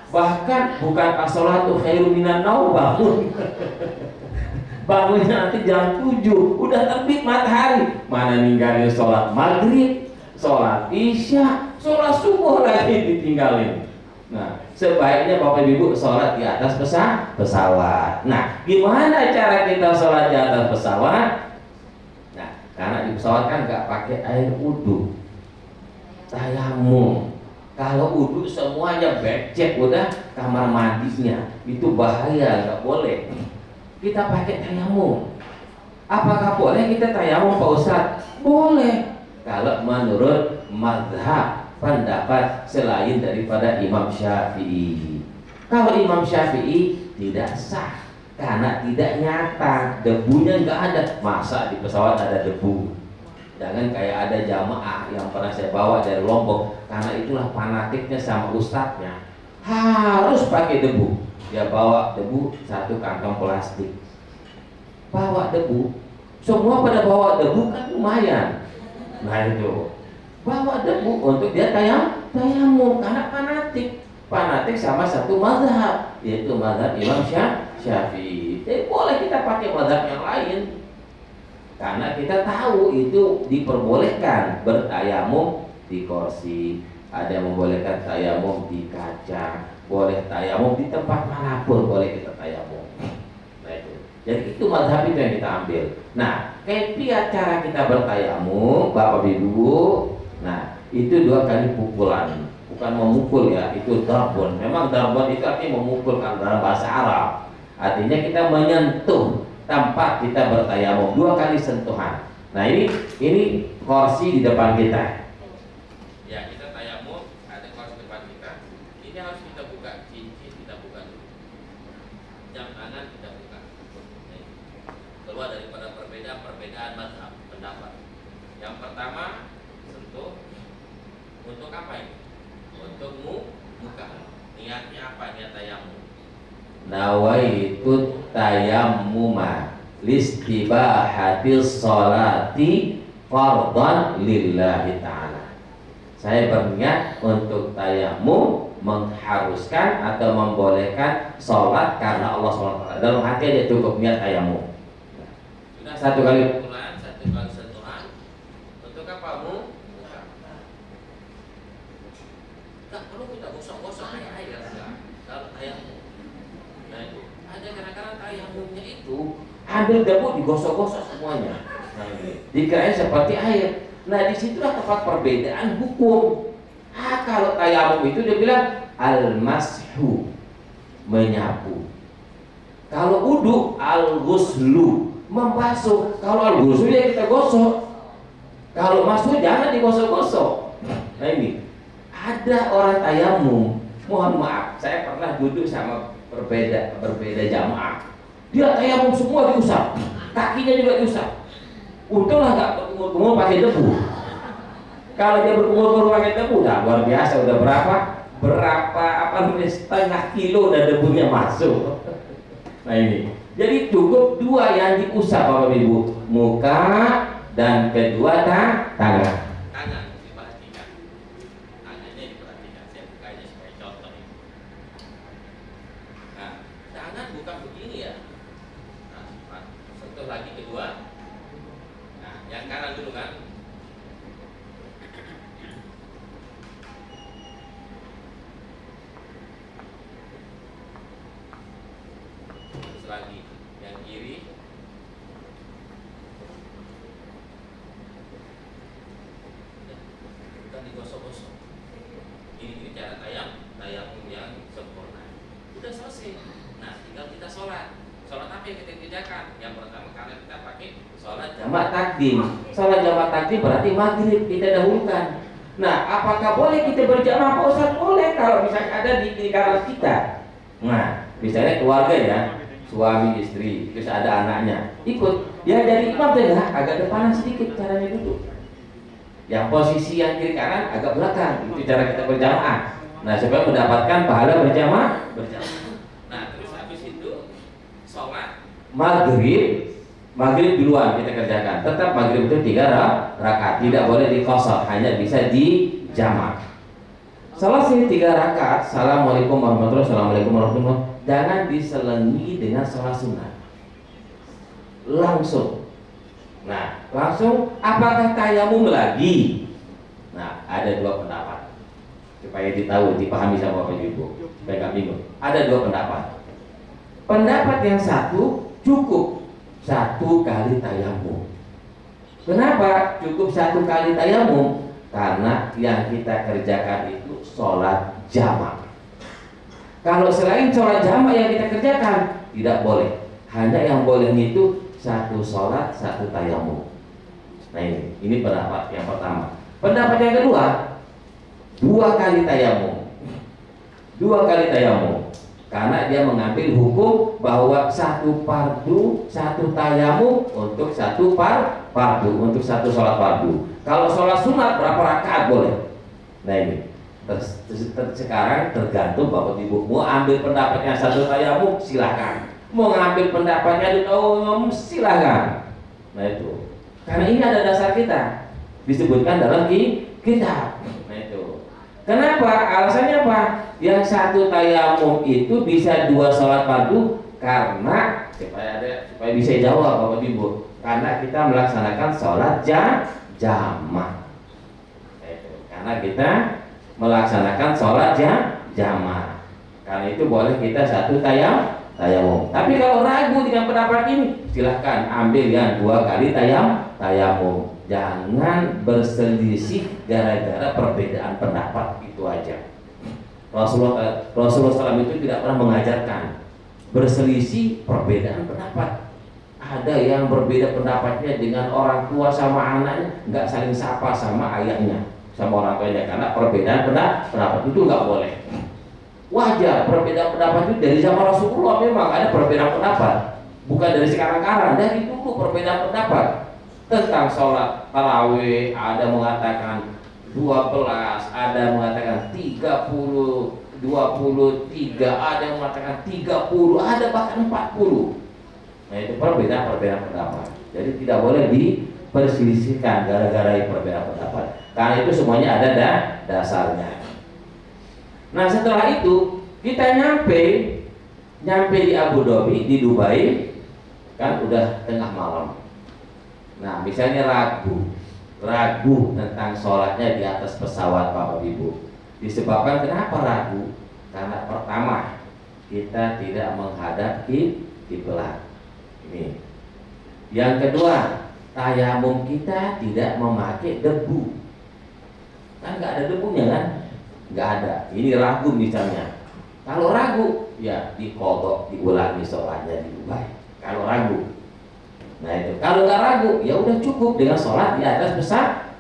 Bahkan bukan as-sholatu khairun minan naum, bangunnya nanti jam 7, udah terbit matahari, mana ninggalin sholat maghrib, sholat isya, sholat subuh lagi ditinggalin. Nah, sebaiknya Bapak Ibu sholat di atas pesawat. Nah, gimana cara kita sholat di atas pesawat? Nah, karena di pesawat kan nggak pakai air wudhu, tayamum. Kalau wudhu semuanya becek, udah kamar mandinya itu bahaya, nggak boleh. Kita pakai tayamum. Apakah boleh kita tayamum Pak Ustadz? Boleh. Kalau menurut mazhab pendapat selain daripada Imam Syafi'i. Kalau Imam Syafi'i tidak sah karena tidak nyata, debunya nggak ada. Masa di pesawat ada debu? Jangan kayak ada jamaah yang pernah saya bawa dari Lombok, karena itulah fanatiknya sama ustadznya, harus pakai debu. Dia bawa debu satu kantong plastik, bawa debu, semua pada bawa debu kan lumayan. Nah itu bawa debu untuk dia tayamum karena fanatik sama satu mazhab, yaitu mazhab Imam Syafi'i. Jadi boleh kita pakai mazhab yang lain karena kita tahu itu diperbolehkan bertayamum di kursi, ada yang membolehkan tayamum di kaca, boleh tayamum di tempat manapun boleh kita tayamum. Nah itu. Jadi itu mazhab itu yang kita ambil. Nah, kaifiat cara kita bertayamum, Bapak Ibu. Nah, itu 2 kali pukulan, bukan memukul ya, itu darbon. Memang darbon itu artinya memukul kan dalam bahasa Arab. Artinya kita menyentuh tempat kita bertayamum, 2 kali sentuhan. Nah, ini kursi di depan kita. Ya, kita tayamum, ada kursi depan kita. Ini harus kita buka, cincin kita buka dulu. Jam tangan kita buka. Keluar daripada perbedaan mazhab pendapat. Yang pertama, sentuh. Untuk apa ini? Untuk buka. Niatnya apa? Niat tayamum. Nawaitu tayammuma listibahatis sholati fardhan lillahi ta'ala. Saya berniat untuk tayamum mengharuskan atau membolehkan sholat karena Allah SWT. Dalam hati aja cukup niat tayamum. Sudah 1 kali pukulan, 1 kali sentuhan. Untuk apa mu? Enggak perlu kita gosok-gosok kayak air enggak. Kalau tayamum. Nah itu ada kadang-kadang tayamumnya itu ambil debu digosok-gosok semuanya. Nah ini dikirain seperti air. Nah disitulah tempat perbedaan hukum. Kalau tayamum itu dia bilang al-mashu, menyapu. Kalau wudu al-ghuslu, membasuh. Kalau al-ghuslu ya kita gosok. Kalau masuk jangan digosok-gosok. Nah ini ada orang tayamum. Mohon maaf, saya pernah duduk sama berbeda jamaah. Dia tayamum semua diusap, kakinya juga diusap. Untunglah nggak berkumur-kumur pakai debu. Kalau dia berkumur-kumur pakai debu, nah luar biasa. Udah berapa setengah kilo udah debunya masuk. Nah ini, jadi cukup 2 yang diusap Bapak Ibu, muka dan kedua tangan. Tangan diperhatikan, tangannya diperhatikan. Saya bukanya sebagai contoh ini. Nah, tangan bukan begini ya. Nah, sentuh lagi kedua. Nah, yang kanan dulu kan. Terus lagi yang kiri. Bukan digosok-gosok. Ini cara tayamum yang sempurna. Udah selesai. Nah, tinggal kita sholat. Sholat apa yang kita kerjakan? Yang pertama karena kita pakai sholat jamak takdim. Sholat jamak takdim berarti maghrib kita dahulukan. Nah, apakah boleh kita berjamaah? Pak Ustaz, boleh kalau misalnya ada di lingkaran kita. Nah, misalnya keluarga ya, suami istri, terus ada anaknya, ikut. Ya dari imam saja agak depanan sedikit caranya duduk. Yang posisi yang kiri kanan agak belakang, itu cara kita berjamaah. Nah, supaya mendapatkan pahala berjamaah. Nah, terus habis itu sholat maghrib duluan kita kerjakan. Tetap maghrib itu 3 rakaat, tidak boleh dikosor, hanya bisa dijamak. Selesai 3 rakaat, assalamualaikum warahmatullahi wabarakatuh. Jangan diselingi dengan sholat sunnah. Langsung. Nah, langsung apakah tayamum lagi? Nah, ada 2 pendapat. Supaya dipahami sama Bapak Ibu, supaya nggak bingung. Ada 2 pendapat. Pendapat yang satu cukup 1 kali tayamum. Kenapa cukup 1 kali tayamum? Karena yang kita kerjakan itu sholat jamak. Kalau selain sholat jamak yang kita kerjakan tidak boleh. Hanya yang boleh itu satu sholat, satu tayamum. Nah ini pendapat yang pertama. Pendapat yang kedua, 2 kali tayamum. 2 kali tayamum. Karena dia mengambil hukum bahwa satu fardu, satu tayamum untuk satu fardu, untuk satu sholat fardu. Kalau sholat sunat berapa rakaat boleh? Nah ini sekarang tergantung Bapak Ibu mau ambil pendapatnya satu tayamum silahkan, mau ngambil pendapatnya di tayamum silahkan. Nah itu karena ini ada dasar kita disebutkan dalam kitab. Nah itu kenapa? Alasannya apa? Yang satu tayamum itu bisa 2 sholat fardu karena supaya bisa jawab Bapak Ibu, karena kita melaksanakan sholat jamaah. Karena kita melaksanakan sholat jamaah, karena itu boleh kita satu tayamum. Tapi kalau ragu dengan pendapat ini, silahkan ambil yang 2 kali tayamum. Jangan berselisih gara-gara perbedaan pendapat, itu aja. Rasulullah SAW itu tidak pernah mengajarkan berselisih perbedaan pendapat. Ada yang berbeda pendapatnya dengan orang tua sama anaknya, nggak saling sapa sama ayahnya, sama orang tuanya, karena perbedaan pendapat itu nggak boleh. Wajar perbedaan pendapat itu dari zaman Rasulullah, memang ada perbedaan pendapat, bukan dari sekarang-karang, dari dulu perbedaan pendapat tentang sholat tarawih. Ada mengatakan 12, ada mengatakan 30, 23, ada yang mengatakan 30, ada bahkan 40. Nah itu perbedaan pendapat. Jadi tidak boleh diperselisihkan gara-gara perbedaan pendapat, karena itu semuanya ada dasarnya. Nah setelah itu kita nyampe di Abu Dhabi, di Dubai, kan udah tengah malam. Nah misalnya ragu tentang sholatnya di atas pesawat Bapak Ibu. Disebabkan kenapa ragu? Karena pertama kita tidak menghadap kiblat. Ini. Yang kedua, tayamum kita tidak memakai debu. Kan nggak ada debunya kan? Nggak ada. Ini ragu misalnya. Kalau ragu, ya dikodok, diulangi sholatnya di Dubai. Kalau ragu. Nah itu, kalau nggak ragu, ya udah cukup dengan sholat di atas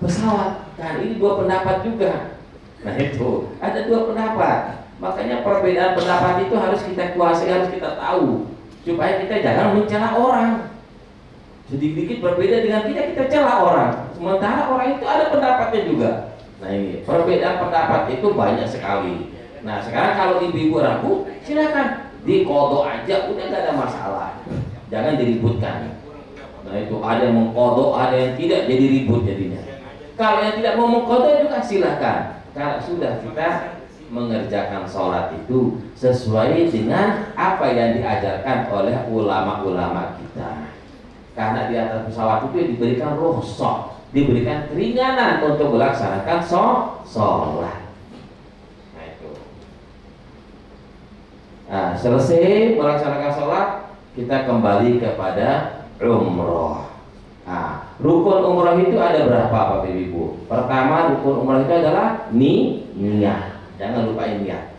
pesawat. Kan ini 2 pendapat juga. Nah itu, ada 2 pendapat. Makanya perbedaan pendapat itu harus kita kuasai, harus kita tahu, supaya kita jangan mencela orang. Sedikit-sedikit berbeda dengan kita cela orang. Sementara orang itu ada pendapatnya juga. Nah ini, perbedaan pendapat itu banyak sekali. Nah sekarang kalau ibu-ibu ragu, silakan dikodok aja, udah nggak ada masalah. Jangan diributkan. Nah itu ada yang mengkodok, ada yang tidak, jadi ribut jadinya. Kalau yang tidak mau mengkodok juga silahkan. Karena sudah kita mengerjakan sholat itu sesuai dengan apa yang diajarkan oleh ulama-ulama kita. Karena di atas pesawat itu diberikan rukhsah, diberikan keringanan untuk melaksanakan sholat. Nah itu. Nah selesai melaksanakan sholat, kita kembali kepada umroh. Nah, rukun umroh itu ada berapa Bapak Ibu? Pertama, rukun umroh itu adalah niat. Jangan lupa niat.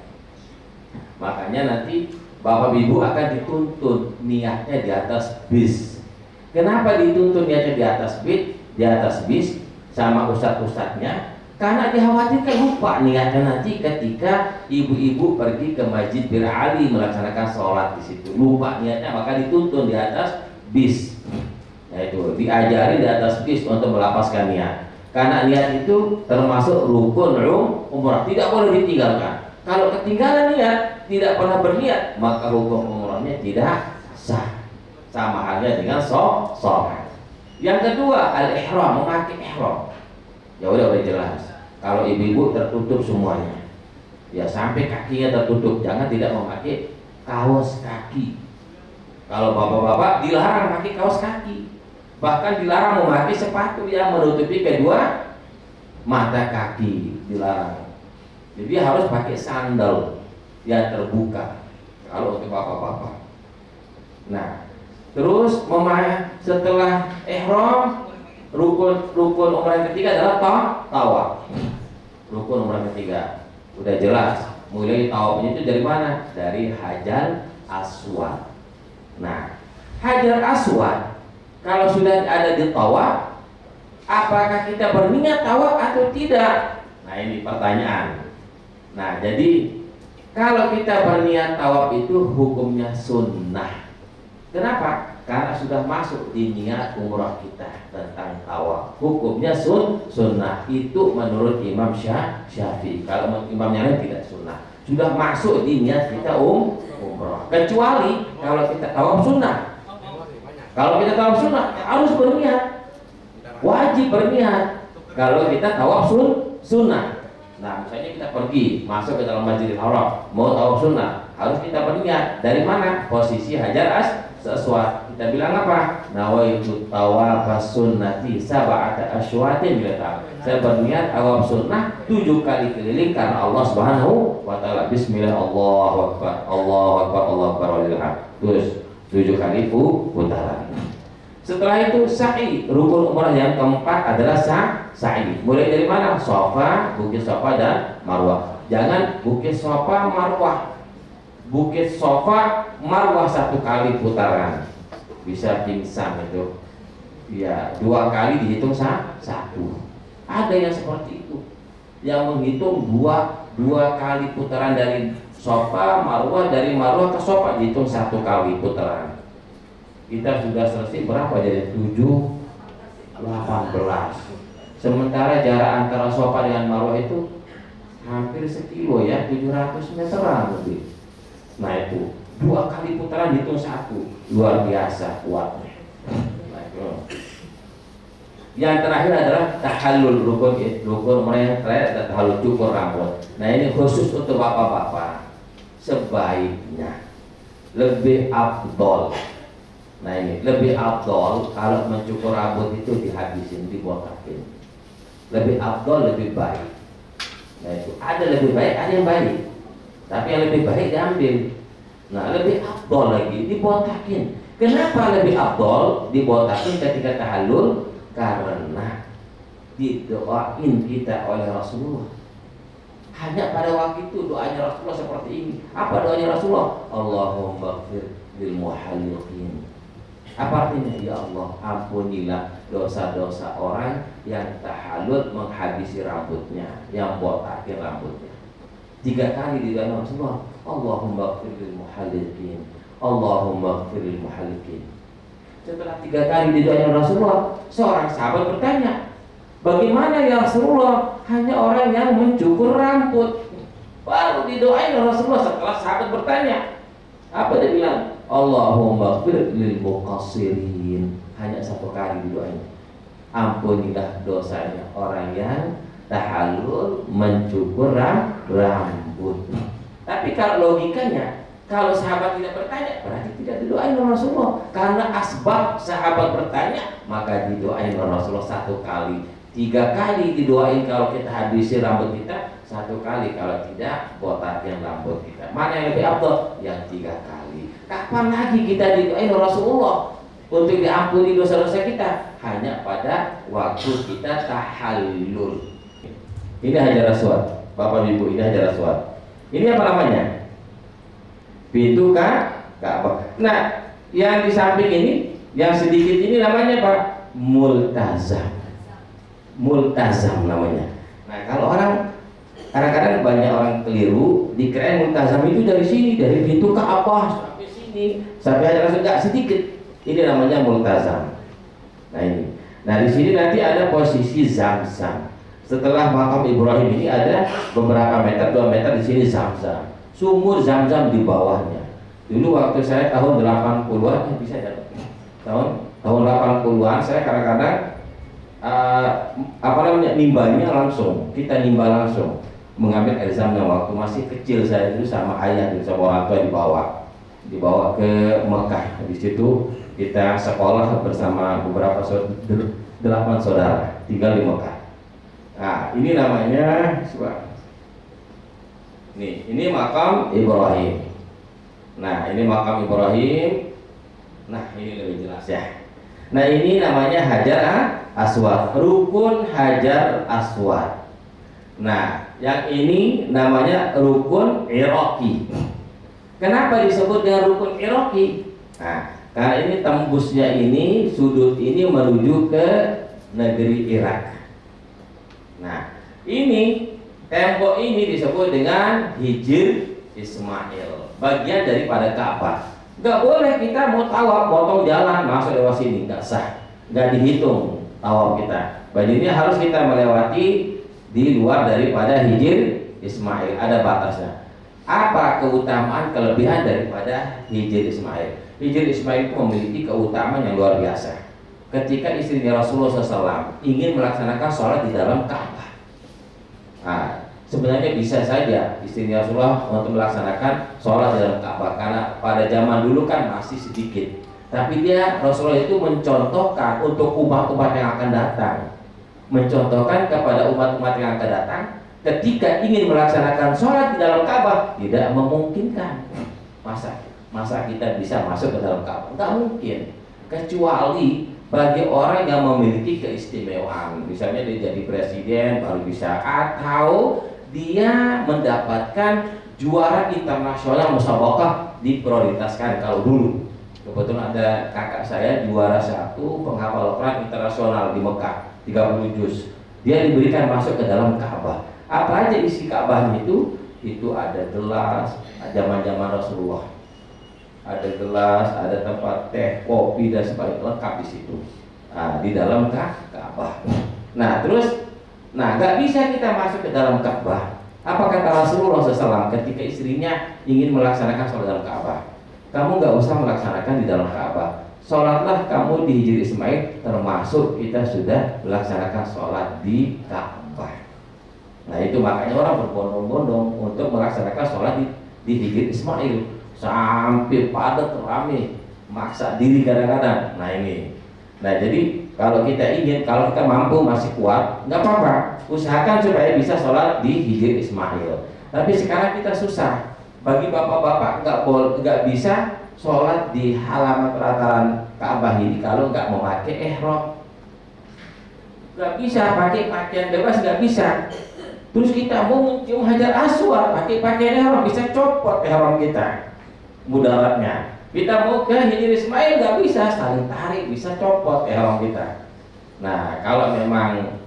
Makanya nanti Bapak Ibu akan dituntut niatnya di atas bis. Kenapa dituntut niatnya di atas bis sama ustadz-ustadznya? Karena dikhawatirkan lupa niatnya nanti ketika ibu-ibu pergi ke Masjid Bir Ali melaksanakan sholat di situ. Lupa niatnya, maka dituntut di atas bis. Nah itu diajari di atas bis untuk melapaskan niat. Karena niat itu termasuk rukun umrah, tidak boleh ditinggalkan. Kalau ketinggalan niat, tidak pernah berniat, maka rukun umrahnya tidak sah. Sama halnya dengan sholat. Yang kedua, al-ihram, memakai ihram. Ya udah jelas. Kalau ibu-ibu tertutup semuanya, ya sampai kakinya tertutup, jangan tidak memakai kaos kaki. Kalau bapak-bapak dilarang pakai kaos kaki, bahkan dilarang memakai sepatu yang menutupi kedua mata kaki, dilarang. Jadi harus pakai sandal yang terbuka kalau untuk bapak-bapak. Nah, terus setelah ihram, rukun umrah yang ketiga adalah tawaf. Rukun umrah ketiga udah jelas. Mulai tawafnya itu dari mana? Dari Hajar Aswad. Nah, Hajar Aswad Kalau sudah ada di tawaf, apakah kita berniat tawaf atau tidak? Nah, ini pertanyaan. Nah, jadi kalau kita berniat tawaf itu hukumnya sunnah. Kenapa? Karena sudah masuk di niat umrah kita tentang tawaf. Hukumnya sunnah. Itu menurut Imam Syafi'i. Kalau Imam yang lain tidak sunnah. Sudah masuk di niat kita umrah. Kecuali kalau kita tawaf sunnah. Kalau kita tawaf sunnah harus berniat. Wajib berniat. Kalau kita tawaf sunnah. Nah, misalnya kita pergi masuk ke dalam Masjidil Haram, mau tawaf sunnah, harus kita berniat. Dari mana? Posisi Hajar Aswad. Kita bilang apa? Nawaitu tawaf sunnati sab'ata asywatin bila. Saya berniat tawaf sunnah 7 kali keliling karena Allah Subhanahu wa taala. Bismillah, Allahu akbar, Allahu akbar, Allahu akbar walillahil hamd. Terus 7 kali putaran. Setelah itu sa'i, rukun umrah yang keempat adalah sa'i. Mulai dari mana? Safa, Bukit Safa dan Marwah. Jangan Bukit Safa Marwah. Bukit Safa Marwah 1 kali putaran. Bisa pingsan itu. Ya, 2 kali dihitung 1. Ada yang seperti itu. Yang menghitung dua kali putaran dari Safa Marwah, dari Marwah ke Safa dihitung 1 kali putaran. Kita sudah selesai berapa jadi 18. Sementara jarak antara Safa dengan Marwah itu hampir sekilo ya, 700 meteran lebih. Nah itu 2 kali putaran dihitung 1, luar biasa kuatnya. Yang terakhir adalah tahallul, rukun yang terakhir adalah tahallul, cukur rambut. Nah ini khusus untuk bapak-bapak. Sebaiknya lebih afdol. Nah ini lebih afdol kalau mencukur rambut itu dihabisin, dibotakin. Lebih afdol, lebih baik. Nah itu ada lebih baik, ada yang baik. Tapi yang lebih baik diambil. Nah lebih afdol lagi dibotakin. Kenapa lebih afdol dibotakin ketika tahallul? Karena didoain kita oleh Rasulullah. Hanya pada waktu itu doanya Rasulullah seperti ini. Apa doanya Rasulullah? Allahumma ighfir lil muhalliqin. Apa artinya? Ya Allah, ampunilah dosa-dosa orang yang tahallul menghabisi rambutnya, yang botakin rambutnya. 3 kali didoain Rasulullah. Allahumma ighfir lil muhalliqin. Allahumma ighfir lil muhalliqin. Setelah 3 kali didoain Rasulullah, seorang sahabat bertanya, bagaimana ya Rasulullah? Hanya orang yang mencukur rambut. Baru didoain Rasulullah. Setelah sahabat bertanya, apa dia bilang? Allahumma ighfir lil muqassirin. Hanya 1 kali didoain. Ampunilah dosanya orang yang tahallul mencukur rambut. Tapi kalau logikanya, kalau sahabat tidak bertanya, berarti tidak didoain oleh Rasulullah. Karena asbab sahabat bertanya, maka didoain oleh Rasulullah 1 kali. 3 kali didoain kalau kita habisi rambut kita, 1 kali kalau tidak botakin rambut kita. Mana yang lebih afdal? Yang 3 kali. Kapan lagi kita didoain oleh Rasulullah untuk diampuni dosa-dosa kita? Hanya pada waktu kita tahallul. Ini Hajar Aswad, Bapak Ibu, ini Hajar Aswad. Ini apa namanya? Pintu Ka'bah. Nah, yang di samping ini, yang sedikit ini namanya apa? Multazam. Multazam namanya. Nah, kalau orang kadang-kadang banyak orang keliru, dikirain multazam itu dari sini, dari pintu Ka'bah sampai sini, sampai ada enggak sedikit. Ini namanya multazam. Nah ini. Nah di sini nanti ada posisi Zamzam. Setelah makam Ibrahim ini ada beberapa meter, 2 meter di sini Zamzam. Sumur Zamzam di bawahnya. Dulu waktu saya tahun 80-an, bisa ya, tahun 80-an saya kadang-kadang nimbanya langsung. Kita nimba langsung, mengambil air Zamzam waktu masih kecil. Saya dulu sama ayah, sama orang tua dibawa ke Mekah. Di situ kita sekolah bersama beberapa 8 saudara tinggal di Mekah. Nah ini namanya nih, ini makam Ibrahim. Nah ini makam Ibrahim. Nah ini lebih jelas ya. Nah ini namanya Hajar Aswad, rukun Hajar Aswad. Nah yang ini namanya rukun Iraqi. Kenapa disebut dengan rukun Iraqi? Nah Karena ini tembusnya ini, sudut ini menuju ke negeri Irak. Nah, ini tembok ini disebut dengan Hijr Ismail, bagian daripada Ka'bah. Nggak boleh kita mau tawaf, potong jalan masuk lewat sini, nggak sah, nggak dihitung tawaf kita. Bagiannya harus kita melewati di luar daripada Hijr Ismail, ada batasnya. Apa keutamaan kelebihan daripada Hijr Ismail? Hijr Ismail itu memiliki keutamaan yang luar biasa. Ketika istrinya Rasulullah SAW ingin melaksanakan sholat di dalam Ka'bah, nah, sebenarnya bisa saja istrinya Rasulullah untuk melaksanakan sholat di dalam Ka'bah, karena pada zaman dulu kan masih sedikit. Tapi Rasulullah itu mencontohkan untuk umat-umat yang akan datang, mencontohkan kepada umat-umat yang akan datang, ketika ingin melaksanakan sholat di dalam Ka'bah tidak memungkinkan. Masa kita bisa masuk ke dalam Ka'bah? Nggak mungkin, kecuali bagi orang yang memiliki keistimewaan, misalnya dia jadi presiden baru bisa, atau dia mendapatkan juara internasional musabaqah diprioritaskan. Kalau dulu kebetulan ada kakak saya juara 1 penghafal Quran internasional di Mekah 30 juz, dia diberikan masuk ke dalam Ka'bah. Apa aja isi Ka'bahnya itu ada gelas, zaman-zaman Rasulullah, ada gelas, ada tempat teh, kopi dan sebagainya, lengkap di situ. Nah, di dalam Ka'bah. Nah, terus, nggak bisa kita masuk ke dalam Ka'bah. Apa kata Rasulullah SAW ketika istrinya ingin melaksanakan sholat dalam Ka'bah? Kamu nggak usah melaksanakan di dalam Ka'bah. Sholatlah kamu di Hijr Ismail, termasuk kita sudah melaksanakan sholat di Ka'bah. Nah, itu makanya orang berbondong-bondong untuk melaksanakan sholat di Hijr Ismail. Sampai padat rame, maksa diri kadang-kadang. Nah ini, jadi kalau kita mampu masih kuat, nggak apa-apa, usahakan supaya bisa sholat di Hijr Ismail. Tapi sekarang kita susah. Bagi bapak-bapak nggak bisa sholat di halaman pelataran Ka'bah ini kalau nggak memakai ihram. Nggak bisa pakai pakaian bebas, nggak bisa. Terus kita mau mencium Hajar Aswad pakai pakaian ihram, bisa copot ihram kita mudaratnya. Kita mau ke Hijr Ismail nggak bisa, saling tarik, bisa copot ihram kita. Nah, kalau memang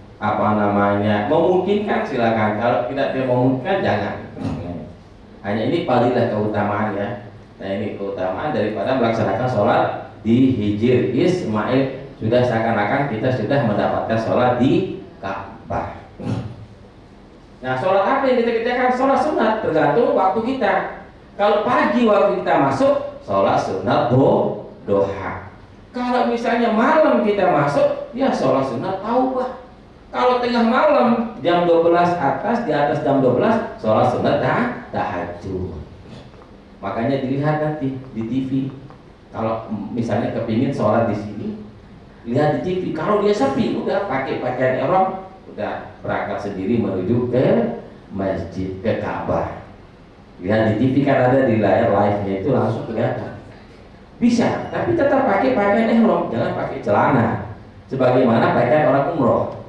memungkinkan silakan, kalau tidak memungkinkan jangan. Hanya ini fadilah keutamaan ya. Nah, ini keutamaan daripada melaksanakan sholat di Hijr Ismail. Sudah seakan-akan kita sudah mendapatkan sholat di Ka'bah. Nah, sholat apa yang kita kerjakan? Sholat sunat, tergantung waktu kita. Kalau pagi waktu kita masuk, sholat sunat duha. Kalau misalnya malam kita masuk, ya sholat sunat taubah. Kalau tengah malam jam 12 di atas jam 12, sholat sunat tahajud. Makanya dilihat nanti di TV. Kalau misalnya kepingin sholat di sini, lihat di TV. Kalau dia sepi, udah pakai pakaian ihram, udah berangkat sendiri menuju ke masjid, ke Ka'bah. Lihat di TV kan ada di layar live-nya itu langsung kelihatan. Bisa, tapi tetap pakai pakaian ihram, jangan pakai celana. Sebagaimana pakaian orang umroh.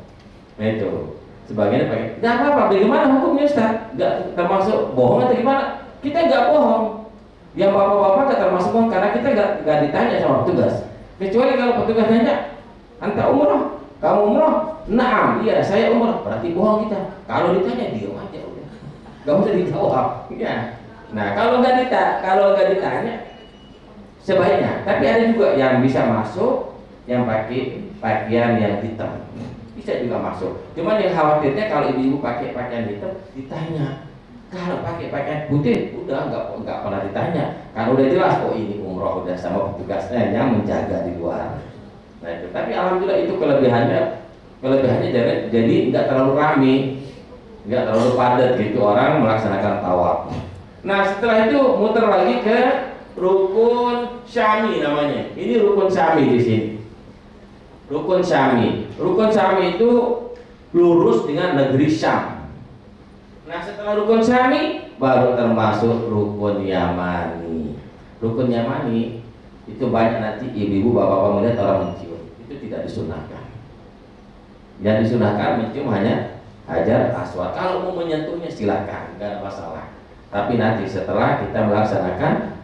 Nah itu, sebagaimana pakai. Enggak apa-apa, bagaimana hukumnya Ustaz? Enggak termasuk bohong atau gimana? Kita enggak bohong. Yang bapak-bapak enggak termasuk bohong karena kita enggak ditanya sama petugas. Kecuali kalau petugas nanya, "Anta umroh? Kamu umroh?" "Naam, iya saya umroh." Berarti bohong kita. Kalau ditanya diam aja udah. Gak usah dijawab, ya. Nah, kalau nggak ditanya, sebaiknya. Tapi ada juga yang bisa masuk, yang pakai pakaian yang hitam, bisa juga masuk. Cuman yang khawatirnya kalau ibu-ibu pakai pakaian hitam, ditanya. Kalau pakai pakaian putih, udah nggak pernah ditanya. Kalau udah jelas, oh ini umroh udah sama petugasnya yang menjaga di luar. Nah itu. Tapi alhamdulillah itu kelebihannya jadi nggak terlalu ramai. Nggak terlalu padat gitu orang melaksanakan tawaf. Nah setelah itu muter lagi ke rukun Syami namanya. Ini rukun Syami di sini. Rukun Syami. Rukun Syami itu lurus dengan negeri Syam. Nah setelah rukun Syami baru termasuk rukun Yamani. Rukun Yamani itu banyak nanti ibu-ibu bapak-bapak melihat orang mencium. Itu tidak disunahkan. Yang disunahkan mencium hanya Hajar Aswad. Kalau mau menyentuhnya silakan, nggak ada masalah. Tapi nanti setelah kita melaksanakan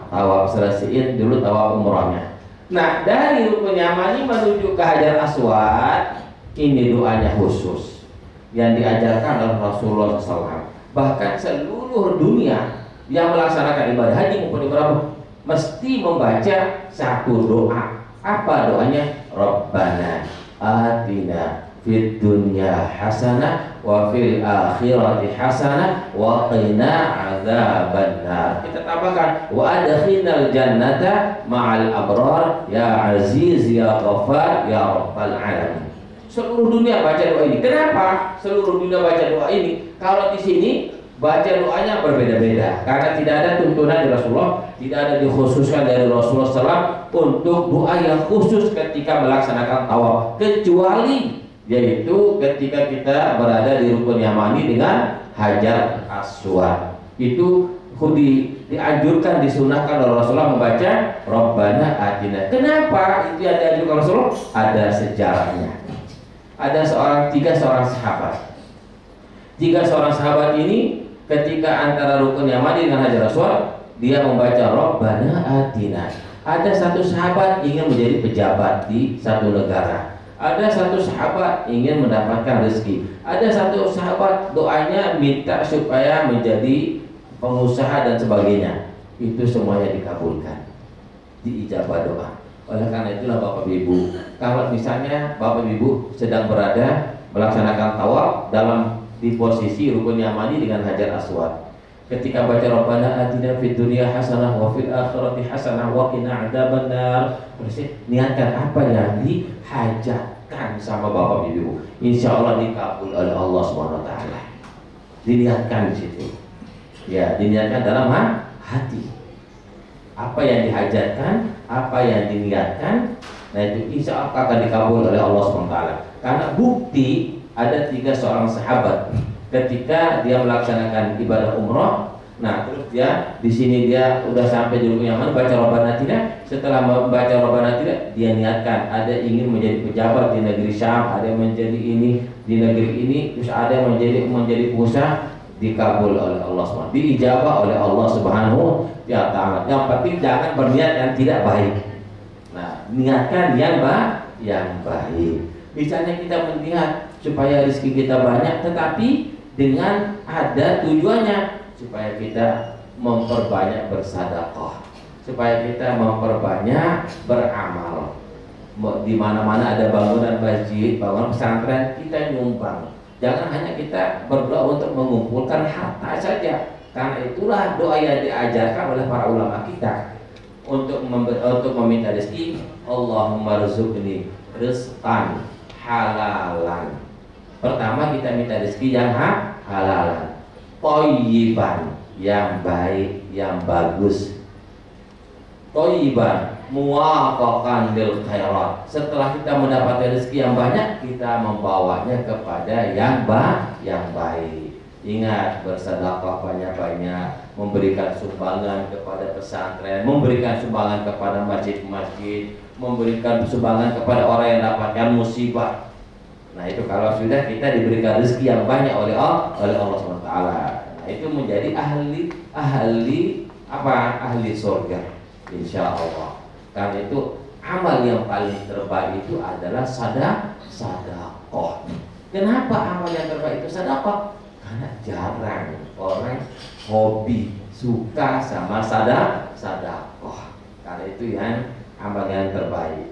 tawaf, selesaiin dulu tawaf umrohnya. Nah, dari rukun yamani menuju ke Hajar Aswad, ini doanya khusus yang diajarkan oleh Rasulullah SAW. Bahkan seluruh dunia yang melaksanakan ibadah haji maupun ibadah umroh mesti membaca satu doa. Apa doanya? Rabbana atina fid dunya hasanah wa fil akhirati hasanah wa qina adzabannar. Kita tambahkan wa adkhilnal jannata ma'al abrar ya aziz ya ghafar ya rabbal alamin. Seluruh dunia baca doa ini. Kenapa seluruh dunia baca doa ini? Kalau di sini baca doanya berbeda-beda karena tidak ada tuntunan dari Rasulullah, tidak ada dikhususkan dari Rasulullah SAW untuk doa yang khusus ketika melaksanakan tawaf, kecuali yaitu ketika kita berada di rukun yamani dengan Hajar Aswad. Itu dianjurkan, disunahkan oleh Rasulullah membaca Rabbana atina. Kenapa itu yang dianjurkan Rasulullah? Ada sejarahnya. Ada tiga sahabat. Tiga seorang sahabat ini ketika antara rukun yamani dengan Hajar Aswad, dia membaca Rabbana atina. Ada satu sahabat ingin menjadi pejabat di satu negara. Ada satu sahabat ingin mendapatkan rezeki. Ada satu sahabat doanya minta supaya menjadi pengusaha dan sebagainya. Itu semuanya dikabulkan, diijabah doa. Oleh karena itulah Bapak Ibu, kalau misalnya Bapak Ibu sedang berada melaksanakan tawaf di posisi rukun yamani dengan Hajar Aswad, ketika baca Rabbana atina fid dunya hasanah wa fil akhirati hasanah wa qina adzabannar, niatkan apa yang dihajatkan sama Bapak Ibu, insya Allah dikabul oleh Allah Subhanahu Wa Taala. Diniatkan di situ, ya, diniatkan dalam hati. Apa yang dihajatkan, apa yang diniatkan, nah itu insya Allah akan dikabul oleh Allah SWT. Karena bukti ada seorang sahabat ketika dia melaksanakan ibadah umroh, nah terus dia di sini dia udah sampai di rukun yamani baca Rabbana atina. Setelah membaca Rabbana atina, dia niatkan ada ingin menjadi pejabat di negeri Syam, ada yang menjadi ini di negeri ini, terus ada yang menjadi pengusaha. Dikabul oleh Allah SWT, diijabah oleh Allah Subhanahu Wa Taala. Yang penting jangan berniat yang tidak baik. Nah, niatkan yang baik. Misalnya kita melihat supaya rezeki kita banyak, tetapi dengan ada tujuannya supaya kita memperbanyak bersedekah, supaya kita memperbanyak beramal. Di mana-mana ada bangunan masjid, bangunan pesantren, kita nyumbang. Jangan hanya kita berdoa untuk mengumpulkan harta saja. Karena itulah doa yang diajarkan oleh para ulama kita untuk meminta rezeki. Allahumma rzuqni rizqan halalan. Pertama kita minta rezeki yang halalan, thayyiban, yang baik, yang bagus. Thayyiban muwafaqan lil khairat. Setelah kita mendapatkan rezeki yang banyak, kita membawanya kepada yang baik. Ingat, bersedekah banyak-banyak, memberikan sumbangan kepada pesantren, memberikan sumbangan kepada masjid-masjid, memberikan sumbangan kepada orang yang dapatkan musibah. Nah, itu kalau sudah kita diberikan rezeki yang banyak oleh Allah SWT. Nah, itu menjadi ahli surga, insya Allah. Karena itu amal yang paling terbaik itu adalah sedekah. Kenapa amal yang terbaik itu sedekah? Karena jarang orang hobi suka sama sedekah. Karena itu yang amal yang terbaik.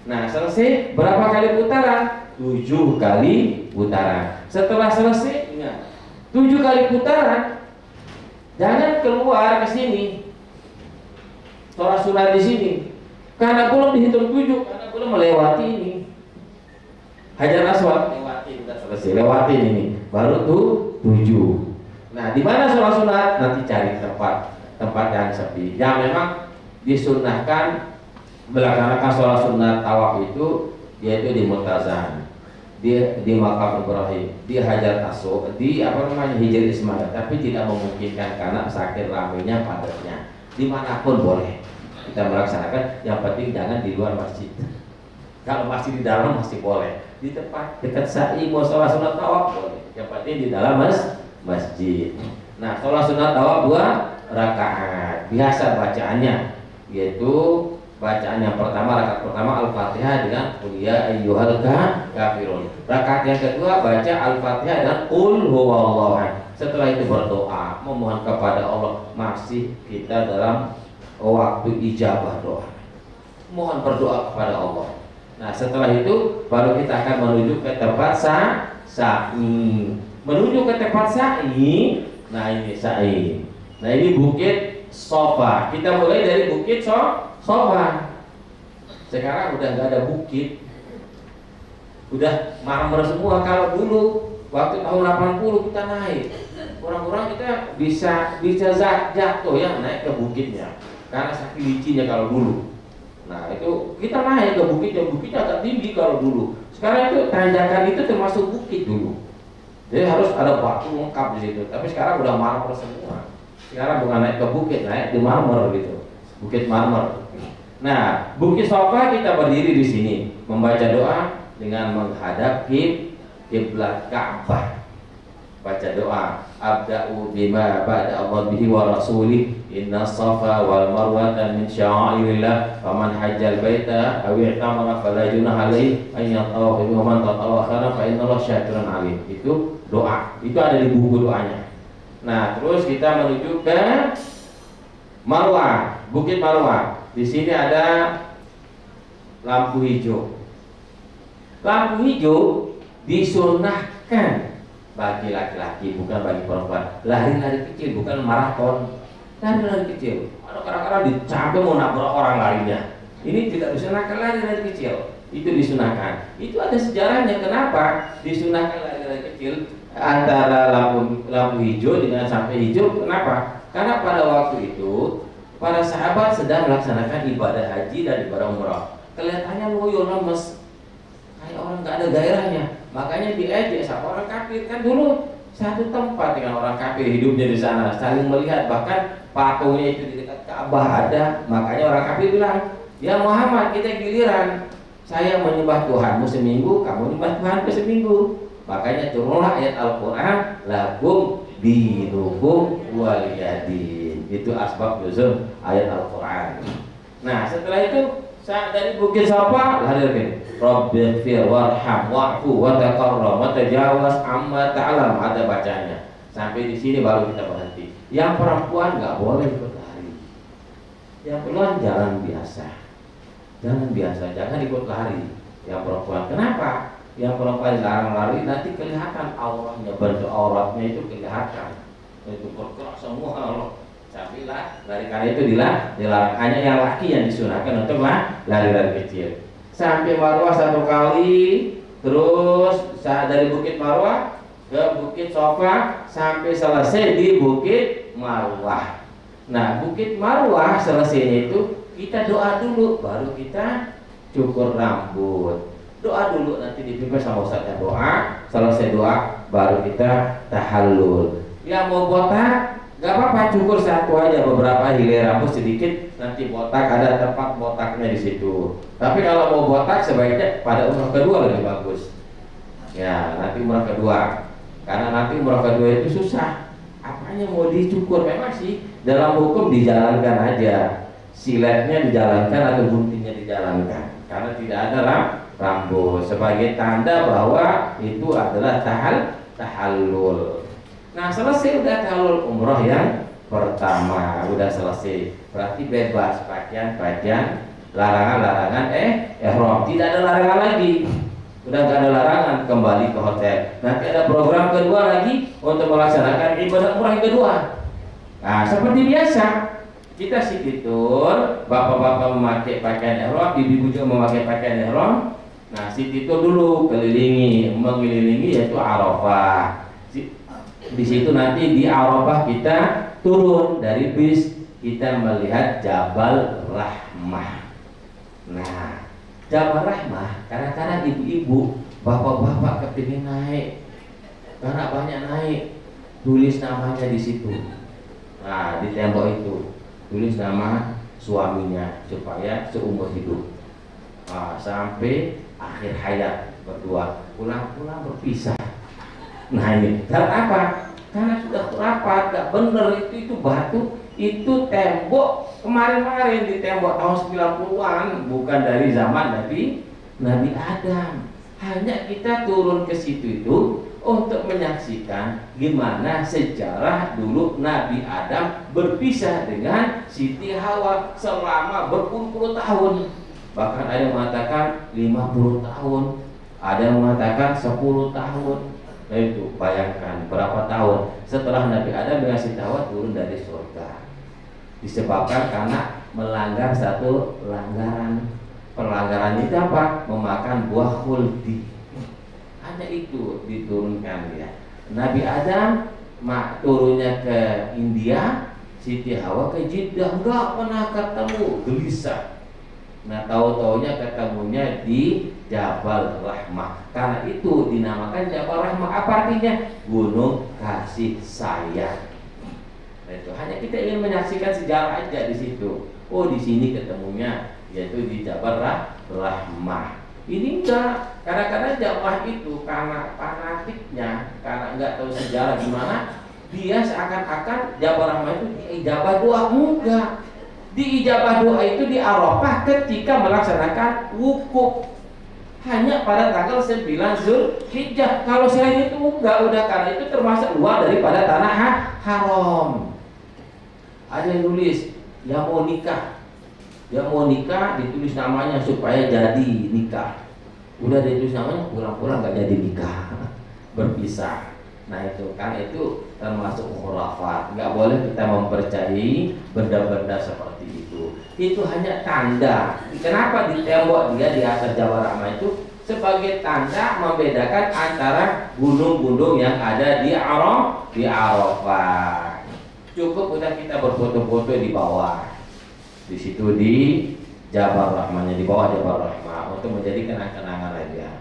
Nah, selesai berapa kali putaran? 7 kali putaran. Setelah selesai, ingat, 7 kali putaran, jangan keluar ke sini. Sholat sunat di sini, karena belum dihitung 7, karena belum melewati ini. Hajar Aswad lewati, sudah selesai, lewatin ini, baru tuh 7. Nah, di mana sholat sunat? Nanti cari tempat yang sepi, yang memang disunahkan melaksanakan sholat sunat tawaf itu, yaitu di Multazam, di Makam Ibrahim, di Hajar Aswad, di Hijr Ismail, tapi tidak memungkinkan karena sakit ramainya padatnya. Dimanapun boleh kita melaksanakan, yang penting jangan di luar masjid. Kalau masih di dalam masih boleh, di tempat dekat sa'i mau sholat sunat tawaf boleh, yang penting di dalam masjid. Nah, sholat sunat tawaf rakaat. Biasa bacaannya yaitu bacaan yang pertama, rakaat pertama Al-Fatihah dengan Qul ya ayyuhal kafirun. Rakaat yang kedua baca Al-Fatihah dengan Qul huwallahu ahad. Setelah itu berdoa, memohon kepada Allah. Masih kita dalam waktu ijabah doa. Mohon berdoa kepada Allah. Nah, setelah itu baru kita akan menuju ke tempat sa'i. Menuju ke tempat sa'i. Nah, ini sa'i. Nah, ini Bukit Sofa. Kita mulai dari Bukit Sofa. Sekarang udah nggak ada bukit, udah marmer semua. Kalau dulu waktu tahun 80 kita naik, kurang-kurang kita bisa jatuh ya naik ke bukitnya karena saking licinnya kalau dulu. Nah itu kita naik ke bukitnya agak tinggi kalau dulu. Sekarang itu tanjakan itu termasuk bukit dulu. Jadi harus ada batu lengkap di situ. Tapi sekarang udah marmer semua. Sekarang bukan naik ke bukit, naik di marmer gitu. Bukit marmer. Nah, Bukit Sofa kita berdiri di sini membaca doa dengan menghadap kiblat Ka'bah. Baca doa, abda'u bima ba'da Allah bihi wa rasulih, inna safa wal marwata min sya'airillah, faman hajjal baita aw i'tamara fala junaha alaihi an yatawafa wa man tatawa khairan fa innallaha syakirun alim. Itu doa. Itu ada di buku doanya. Nah, terus kita menuju ke Marwah, Bukit Marwah. Di sini ada lampu hijau. Lampu hijau disunahkan bagi laki-laki, bukan bagi perempuan. Lari-lari kecil, bukan maraton. Lari-lari kecil. Ada kadang-kadang dicapai mau nabrak orang larinya. Ini tidak disunahkan lari-lari kecil. Itu disunahkan. Itu ada sejarahnya. Kenapa disunahkan lari-lari kecil antara lampu hijau dengan sampai hijau? Kenapa? Karena pada waktu itu para sahabat sedang melaksanakan ibadah haji dan ibadah umrah. Kelihatannya loyo lemes, kayak orang nggak ada gairahnya. Makanya diejek sama orang kafir. Kan dulu satu tempat dengan orang kafir hidupnya di sana, saling melihat. Bahkan patungnya itu di dekat Ka'bah ada. Makanya orang kafir bilang, ya Muhammad, kita giliran. Saya menyembah Tuhanmu seminggu, kamu menyembah Tuhanku seminggu. Makanya turunlah ayat Al-Quran, lakum dinukum waliyadin. Itu asbab nuzul ayat Al-Quran. Nah setelah itu saat dari Bukit Sofa lari lagi, Rabbighfir warham wa'fu wa taqarram wa tajawaz amma ta'lam. Ada bacanya. Sampai di sini baru kita berhenti. Yang perempuan nggak boleh ikut lari. Yang perempuan jalan biasa. Jangan biasa, jangan ikut lari. Yang perempuan, kenapa? Yang perempuan dilarang lari, nanti kelihatan auranya, bentuk auratnya itu kelihatan. Itu bergerak semua Allah. Sabilah, lari karena itu dilarang. Hanya yang laki yang disunahkan untuk lari-lari kecil. Sampai Marwah satu kali, terus dari Bukit Marwah ke Bukit Sofa sampai selesai di Bukit Marwah. Nah, Bukit Marwah selesainya itu kita doa dulu, baru kita cukur rambut. Doa dulu, nanti dipimpin sama ustaznya doa. Selesai doa, baru kita tahallul. Yang mau botak, gak apa-apa, cukur satu aja, beberapa hilir rambut sedikit, nanti botak, ada tempat botaknya di situ. Tapi kalau mau botak sebaiknya pada umrah kedua lebih bagus. Ya, nanti umrah kedua, karena nanti umrah kedua itu susah. Apanya mau dicukur, memang sih dalam hukum dijalankan aja, siletnya dijalankan atau guntingnya dijalankan, karena tidak ada rambut sebagai tanda bahwa itu adalah tahallul. Nah selesai udah tahallul umroh yang pertama udah selesai, berarti bebas pakaian larangan ihram, tidak ada larangan lagi, udah gak ada larangan kembali ke hotel. Nanti ada program kedua lagi untuk melaksanakan ibadah umrah yang kedua. Nah seperti biasa kita situr, bapak-bapak memakai pakaian ihram, ibu-ibu juga memakai pakaian ihram. Nah situ dulu mengelilingi yaitu Arafah. Di situ nanti di Arafah kita turun dari bis, kita melihat Jabal Rahmah. Nah Jabal Rahmah kadang-kadang ibu-ibu, bapak-bapak kepingin naik, karena banyak naik, tulis namanya di situ. Nah di tembok itu tulis nama suaminya supaya seumur hidup. Nah, sampai akhir hayat berdua, pulang-pulang berpisah. Nah ini, karena apa? Karena sudah rapat, gak bener itu batu itu tembok kemarin-kemarin di tembok tahun 90-an, bukan dari zaman Nabi Adam. Hanya kita turun ke situ itu untuk menyaksikan gimana sejarah dulu Nabi Adam berpisah dengan Siti Hawa selama berpuluh-puluh tahun. Bahkan ada yang mengatakan 50 tahun, ada yang mengatakan 10 tahun. Nah itu bayangkan berapa tahun setelah Nabi Adam dengan Siti Hawa turun dari surga, disebabkan karena melanggar satu pelanggaran. Pelanggaran itu apa? Memakan buah khuldi. Hanya itu diturunkan ya. Nabi Adam turunnya ke India, Siti Hawa ke Jeddah, enggak pernah ketemu, gelisah. Nah tahu-taunya ketemunya di Jabal Rahmah. Karena itu dinamakan Jabal Rahmah. Apa artinya? Gunung kasih sayang. Nah, itu hanya kita ingin menyaksikan sejarah aja di situ. Oh di sini ketemunya yaitu di Jabal Rahmah. Ini enggak, kadang-kadang jamaah itu karena fanatiknya, karena enggak tahu sejarah gimana, dia seakan-akan Jabal Rahmah itu diijabah doa. Enggak, diijabah doa itu di Arafah ketika melaksanakan wukuf, hanya pada tanggal 9 Zulhijjah. Kalau selain itu enggak, udah, karena itu termasuk luar daripada tanah haram. Ada yang nulis yang mau nikah, ditulis namanya supaya jadi nikah. Udah ditulis namanya, pulang-pulang gak jadi nikah, berpisah. Nah itu kan itu termasuk khurafat. Gak boleh kita mempercayai benda-benda seperti itu. Itu hanya tanda. Kenapa di tembok dia di atas Jabal Rahmah itu? Sebagai tanda membedakan antara gunung-gunung yang ada di Arafah. Cukup udah kita berfoto-foto di bawah. Di situ di Jabal Rahmahnya, di bawah Jabal Rahmah, untuk menjadi kenang-kenangan aja.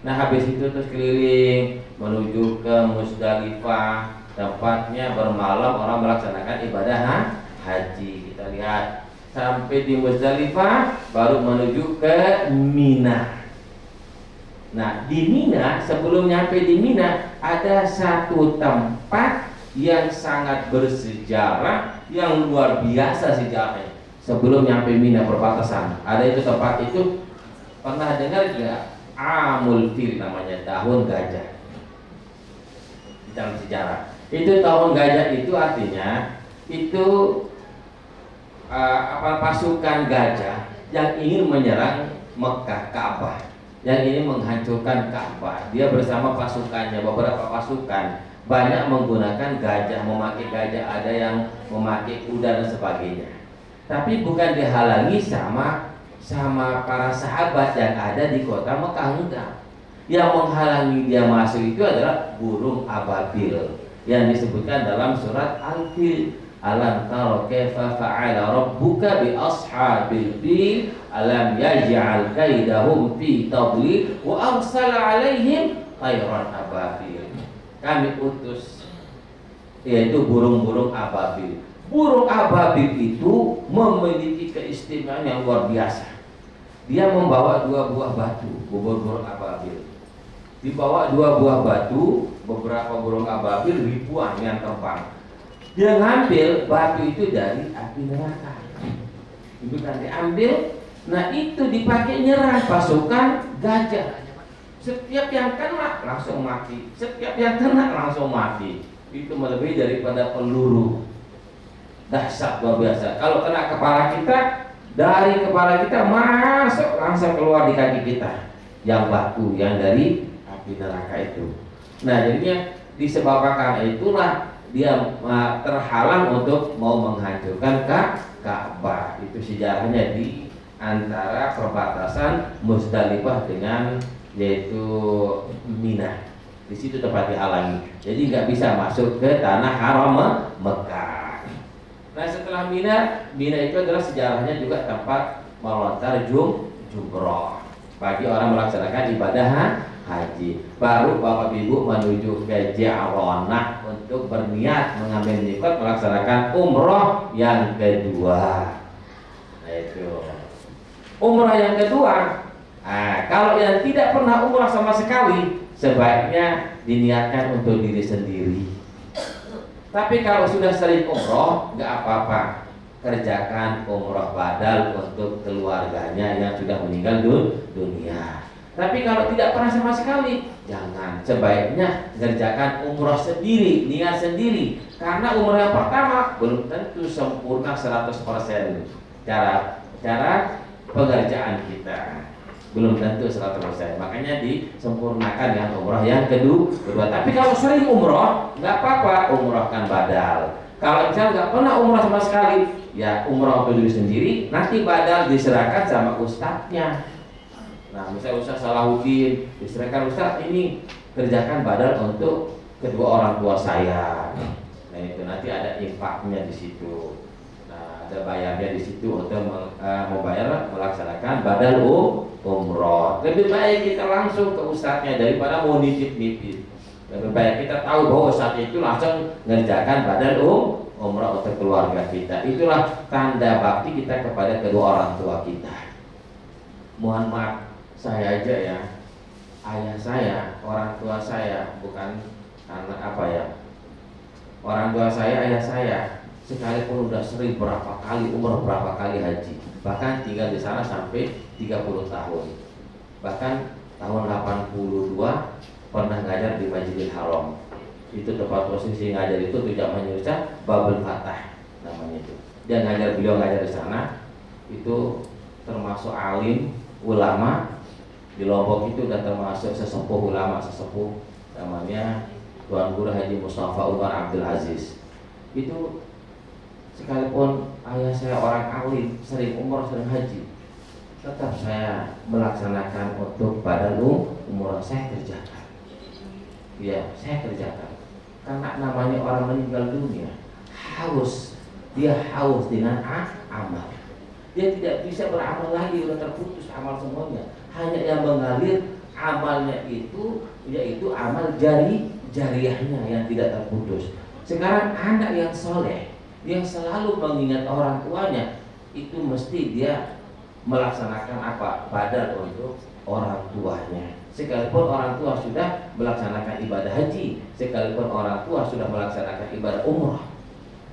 Nah habis itu terus keliling menuju ke Musdalifah, tempatnya bermalam orang melaksanakan ibadah haji. Kita lihat sampai di Musdalifah baru menuju ke Mina. Nah di Mina, sebelum nyampe di Mina ada satu tempat yang sangat bersejarah, yang luar biasa sejarahnya. Sebelum nyampe Mina perbatasan, ada itu tempat itu, pernah dengar juga Amul Fil namanya, tahun gajah di dalam sejarah. Itu tahun gajah itu artinya itu pasukan gajah yang ingin menyerang Mekah, Ka'bah, yang ingin menghancurkan Ka'bah. Dia bersama pasukannya, beberapa pasukan, banyak menggunakan gajah, memakai gajah, ada yang memakai kuda dan sebagainya. Tapi bukan dihalangi sama para sahabat yang ada di kota Mekah, enggak. Yang menghalangi dia masuk itu adalah burung ababil yang disebutkan dalam surat Al-Fil. Alam tara kaifa fa'ala rabbuka bi ashabil fil alam yaj'al kaidahum fi tadlil wa arsala 'alaihim tayran ababil. Kami utus, yaitu burung-burung ababil. Burung ababil itu memiliki keistimewaan yang luar biasa. Dia membawa 2 buah batu, burung ababil. Dibawa 2 buah batu, beberapa burung ababil ribuan yang terbang. Dia ngambil batu itu dari api neraka. Itu kan diambil, nah itu dipakai nyerang pasukan gajah. Setiap yang kena langsung mati, setiap yang kena langsung mati. Itu melebihi daripada peluru. Dahsyat luar biasa. Kalau kena kepala kita, dari kepala kita masuk langsung keluar di kaki kita yang batu, yang dari api neraka itu. Nah jadinya disebabkan itulah dia terhalang untuk mau menghancurkan Ka'bah. Itu sejarahnya di antara perbatasan Musdalifah dengan yaitu Mina. Di situ tempat dihalangi. Jadi nggak bisa masuk ke tanah haram Mekah. Nah setelah Mina itu adalah sejarahnya juga tempat melontar jumroh bagi orang melaksanakan ibadah haji. Baru Bapak Ibu menuju ke Ja'ronah untuk berniat mengambil mikot melaksanakan umroh yang kedua. Nah itu umroh yang kedua. Nah, kalau yang tidak pernah umroh sama sekali, sebaiknya diniatkan untuk diri sendiri. Tapi kalau sudah sering umroh, nggak apa-apa, kerjakan umroh badal untuk keluarganya yang sudah meninggal dunia. Tapi kalau tidak pernah sama sekali, jangan. Sebaiknya kerjakan umroh sendiri, niat sendiri. Karena umroh yang pertama belum tentu sempurna 100%. Cara pengerjaan kita belum tentu 100%. Makanya disempurnakan dengan umroh yang kedua. Tapi kalau sering umroh, nggak apa-apa, umrohkan badal. Kalau misalnya nggak pernah umroh sama sekali, ya umroh untuk diri sendiri, nanti badal diserahkan sama ustadznya. Nah, misalnya Ustaz Salahuddin diserahkan, Ustaz ini kerjakan badal untuk kedua orang tua saya. Nah itu nanti ada infaknya di situ. Ada bayarnya di situ untuk membayar melaksanakan badal umroh. Lebih baik kita langsung ke ustadznya daripada mau nitip-nitip. Lebih baik kita tahu bahwa ustadz itu langsung ngerjakan badal umroh untuk keluarga kita. Itulah tanda bakti kita kepada kedua orang tua kita. Mohon maaf, saya aja ya, ayah saya, orang tua saya, bukan anak apa ya, orang tua saya, ayah saya, sekalipun udah sering berapa kali umroh, berapa kali haji, bahkan tinggal di sana sampai 30 tahun. Bahkan tahun 82 pernah ngajar di Masjidil Haram. Itu tempat posisi ngajar itu tuh zamannya Ustaz Babul Fatah namanya itu. Dia ngajar, beliau ngajar di sana. Itu termasuk alim ulama di Lombok, itu udah termasuk sesepuh ulama, sesepuh namanya Tuan Guru Haji Mustafa Umar Abdul Aziz. Itu sekalipun ayah saya orang alim, sering umroh, sering haji, tetap saya melaksanakan untuk badal umroh. Saya kerjakan. Ya, saya kerjakan. Karena namanya orang meninggal dunia, haus. Dia haus dengan amal. Dia tidak bisa beramal lagi, sudah terputus amal semuanya. Hanya yang mengalir amalnya itu, yaitu amal jariahnya yang tidak terputus. Sekarang anak yang soleh, yang selalu mengingat orang tuanya, itu mesti dia melaksanakan apa? Badal untuk orang tuanya. Sekalipun orang tua sudah melaksanakan ibadah haji, sekalipun orang tua sudah melaksanakan ibadah umrah,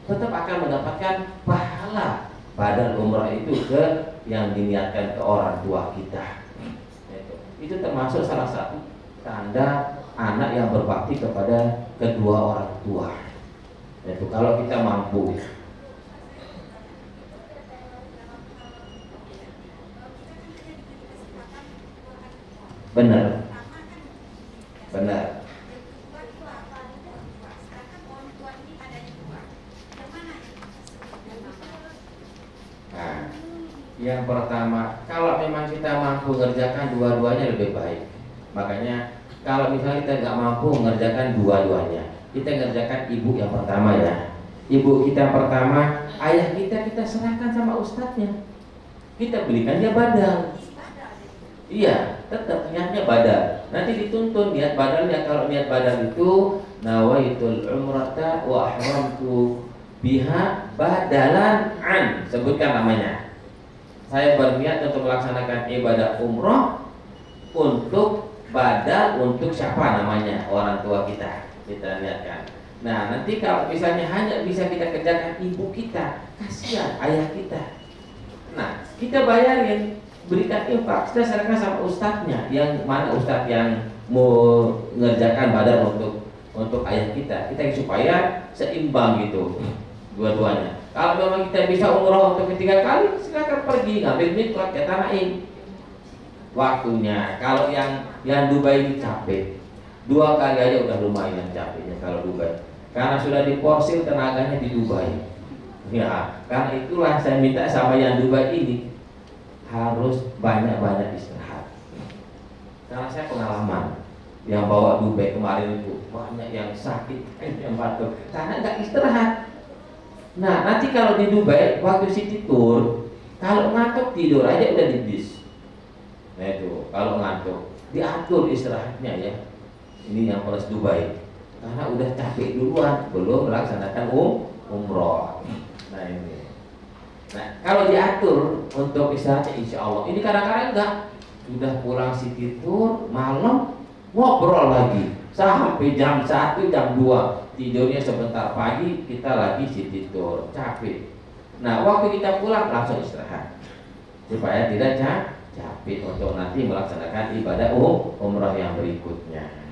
tetap akan mendapatkan pahala badal umrah itu ke yang diniatkan ke orang tua kita. Itu termasuk salah satu tanda anak yang berbakti kepada kedua orang tua. Itu kalau kita mampu. Benar. Nah, yang pertama, kalau memang kita mampu mengerjakan dua-duanya lebih baik. Makanya kalau misalnya kita nggak mampu mengerjakan dua-duanya, kita ngerjakan ibu yang pertama ya. Ibu kita pertama, ayah kita serahkan sama ustadznya. Kita belikan dia badal. Iya, tetap niatnya badal. Nanti dituntun niat badalnya. Kalau niat badal itu nawaitul umrata wa ahramtu biha badalan an, sebutkan namanya. Saya berniat untuk melaksanakan ibadah umroh untuk badal untuk siapa namanya? Orang tua kita. Kita niatkan. Nah, nanti kalau misalnya hanya bisa kita kerjakan ibu kita, kasihan ayah kita. Nah, kita bayarin, berikan infak, kita serahkan sama ustadznya. Yang mana ustadz yang mau mengerjakan badal untuk ayah kita supaya seimbang gitu dua-duanya. Kalau memang kita bisa umroh untuk ketiga kali, silakan pergi ngambil mikot ke Tanah In. Waktunya, kalau yang Dubai ini capek, 2 kali aja udah lumayan capeknya kalau Dubai. Karena sudah diporsir tenaganya di Dubai. Ya, karena itulah saya minta sama yang Dubai ini harus banyak-banyak istirahat. Karena saya pengalaman yang bawa Dubai kemarin itu banyak yang sakit, yang batuk karena nggak istirahat. Nah, nanti kalau di Dubai waktu city tour, kalau ngantuk tidur aja udah di bis. Nah itu, kalau ngantuk diatur istirahatnya ya. Ini yang plus Dubai, karena udah capek duluan, belum melaksanakan umroh. Nah ini. Nah, kalau diatur untuk istirahatnya, insya Allah. Ini kadang-kadang enggak, sudah pulang city tour malam ngobrol lagi sampai jam 1, jam 2 tidurnya sebentar, pagi kita lagi tidur capek. Nah waktu kita pulang langsung istirahat supaya tidak capek untuk nanti melaksanakan ibadah umrah yang berikutnya.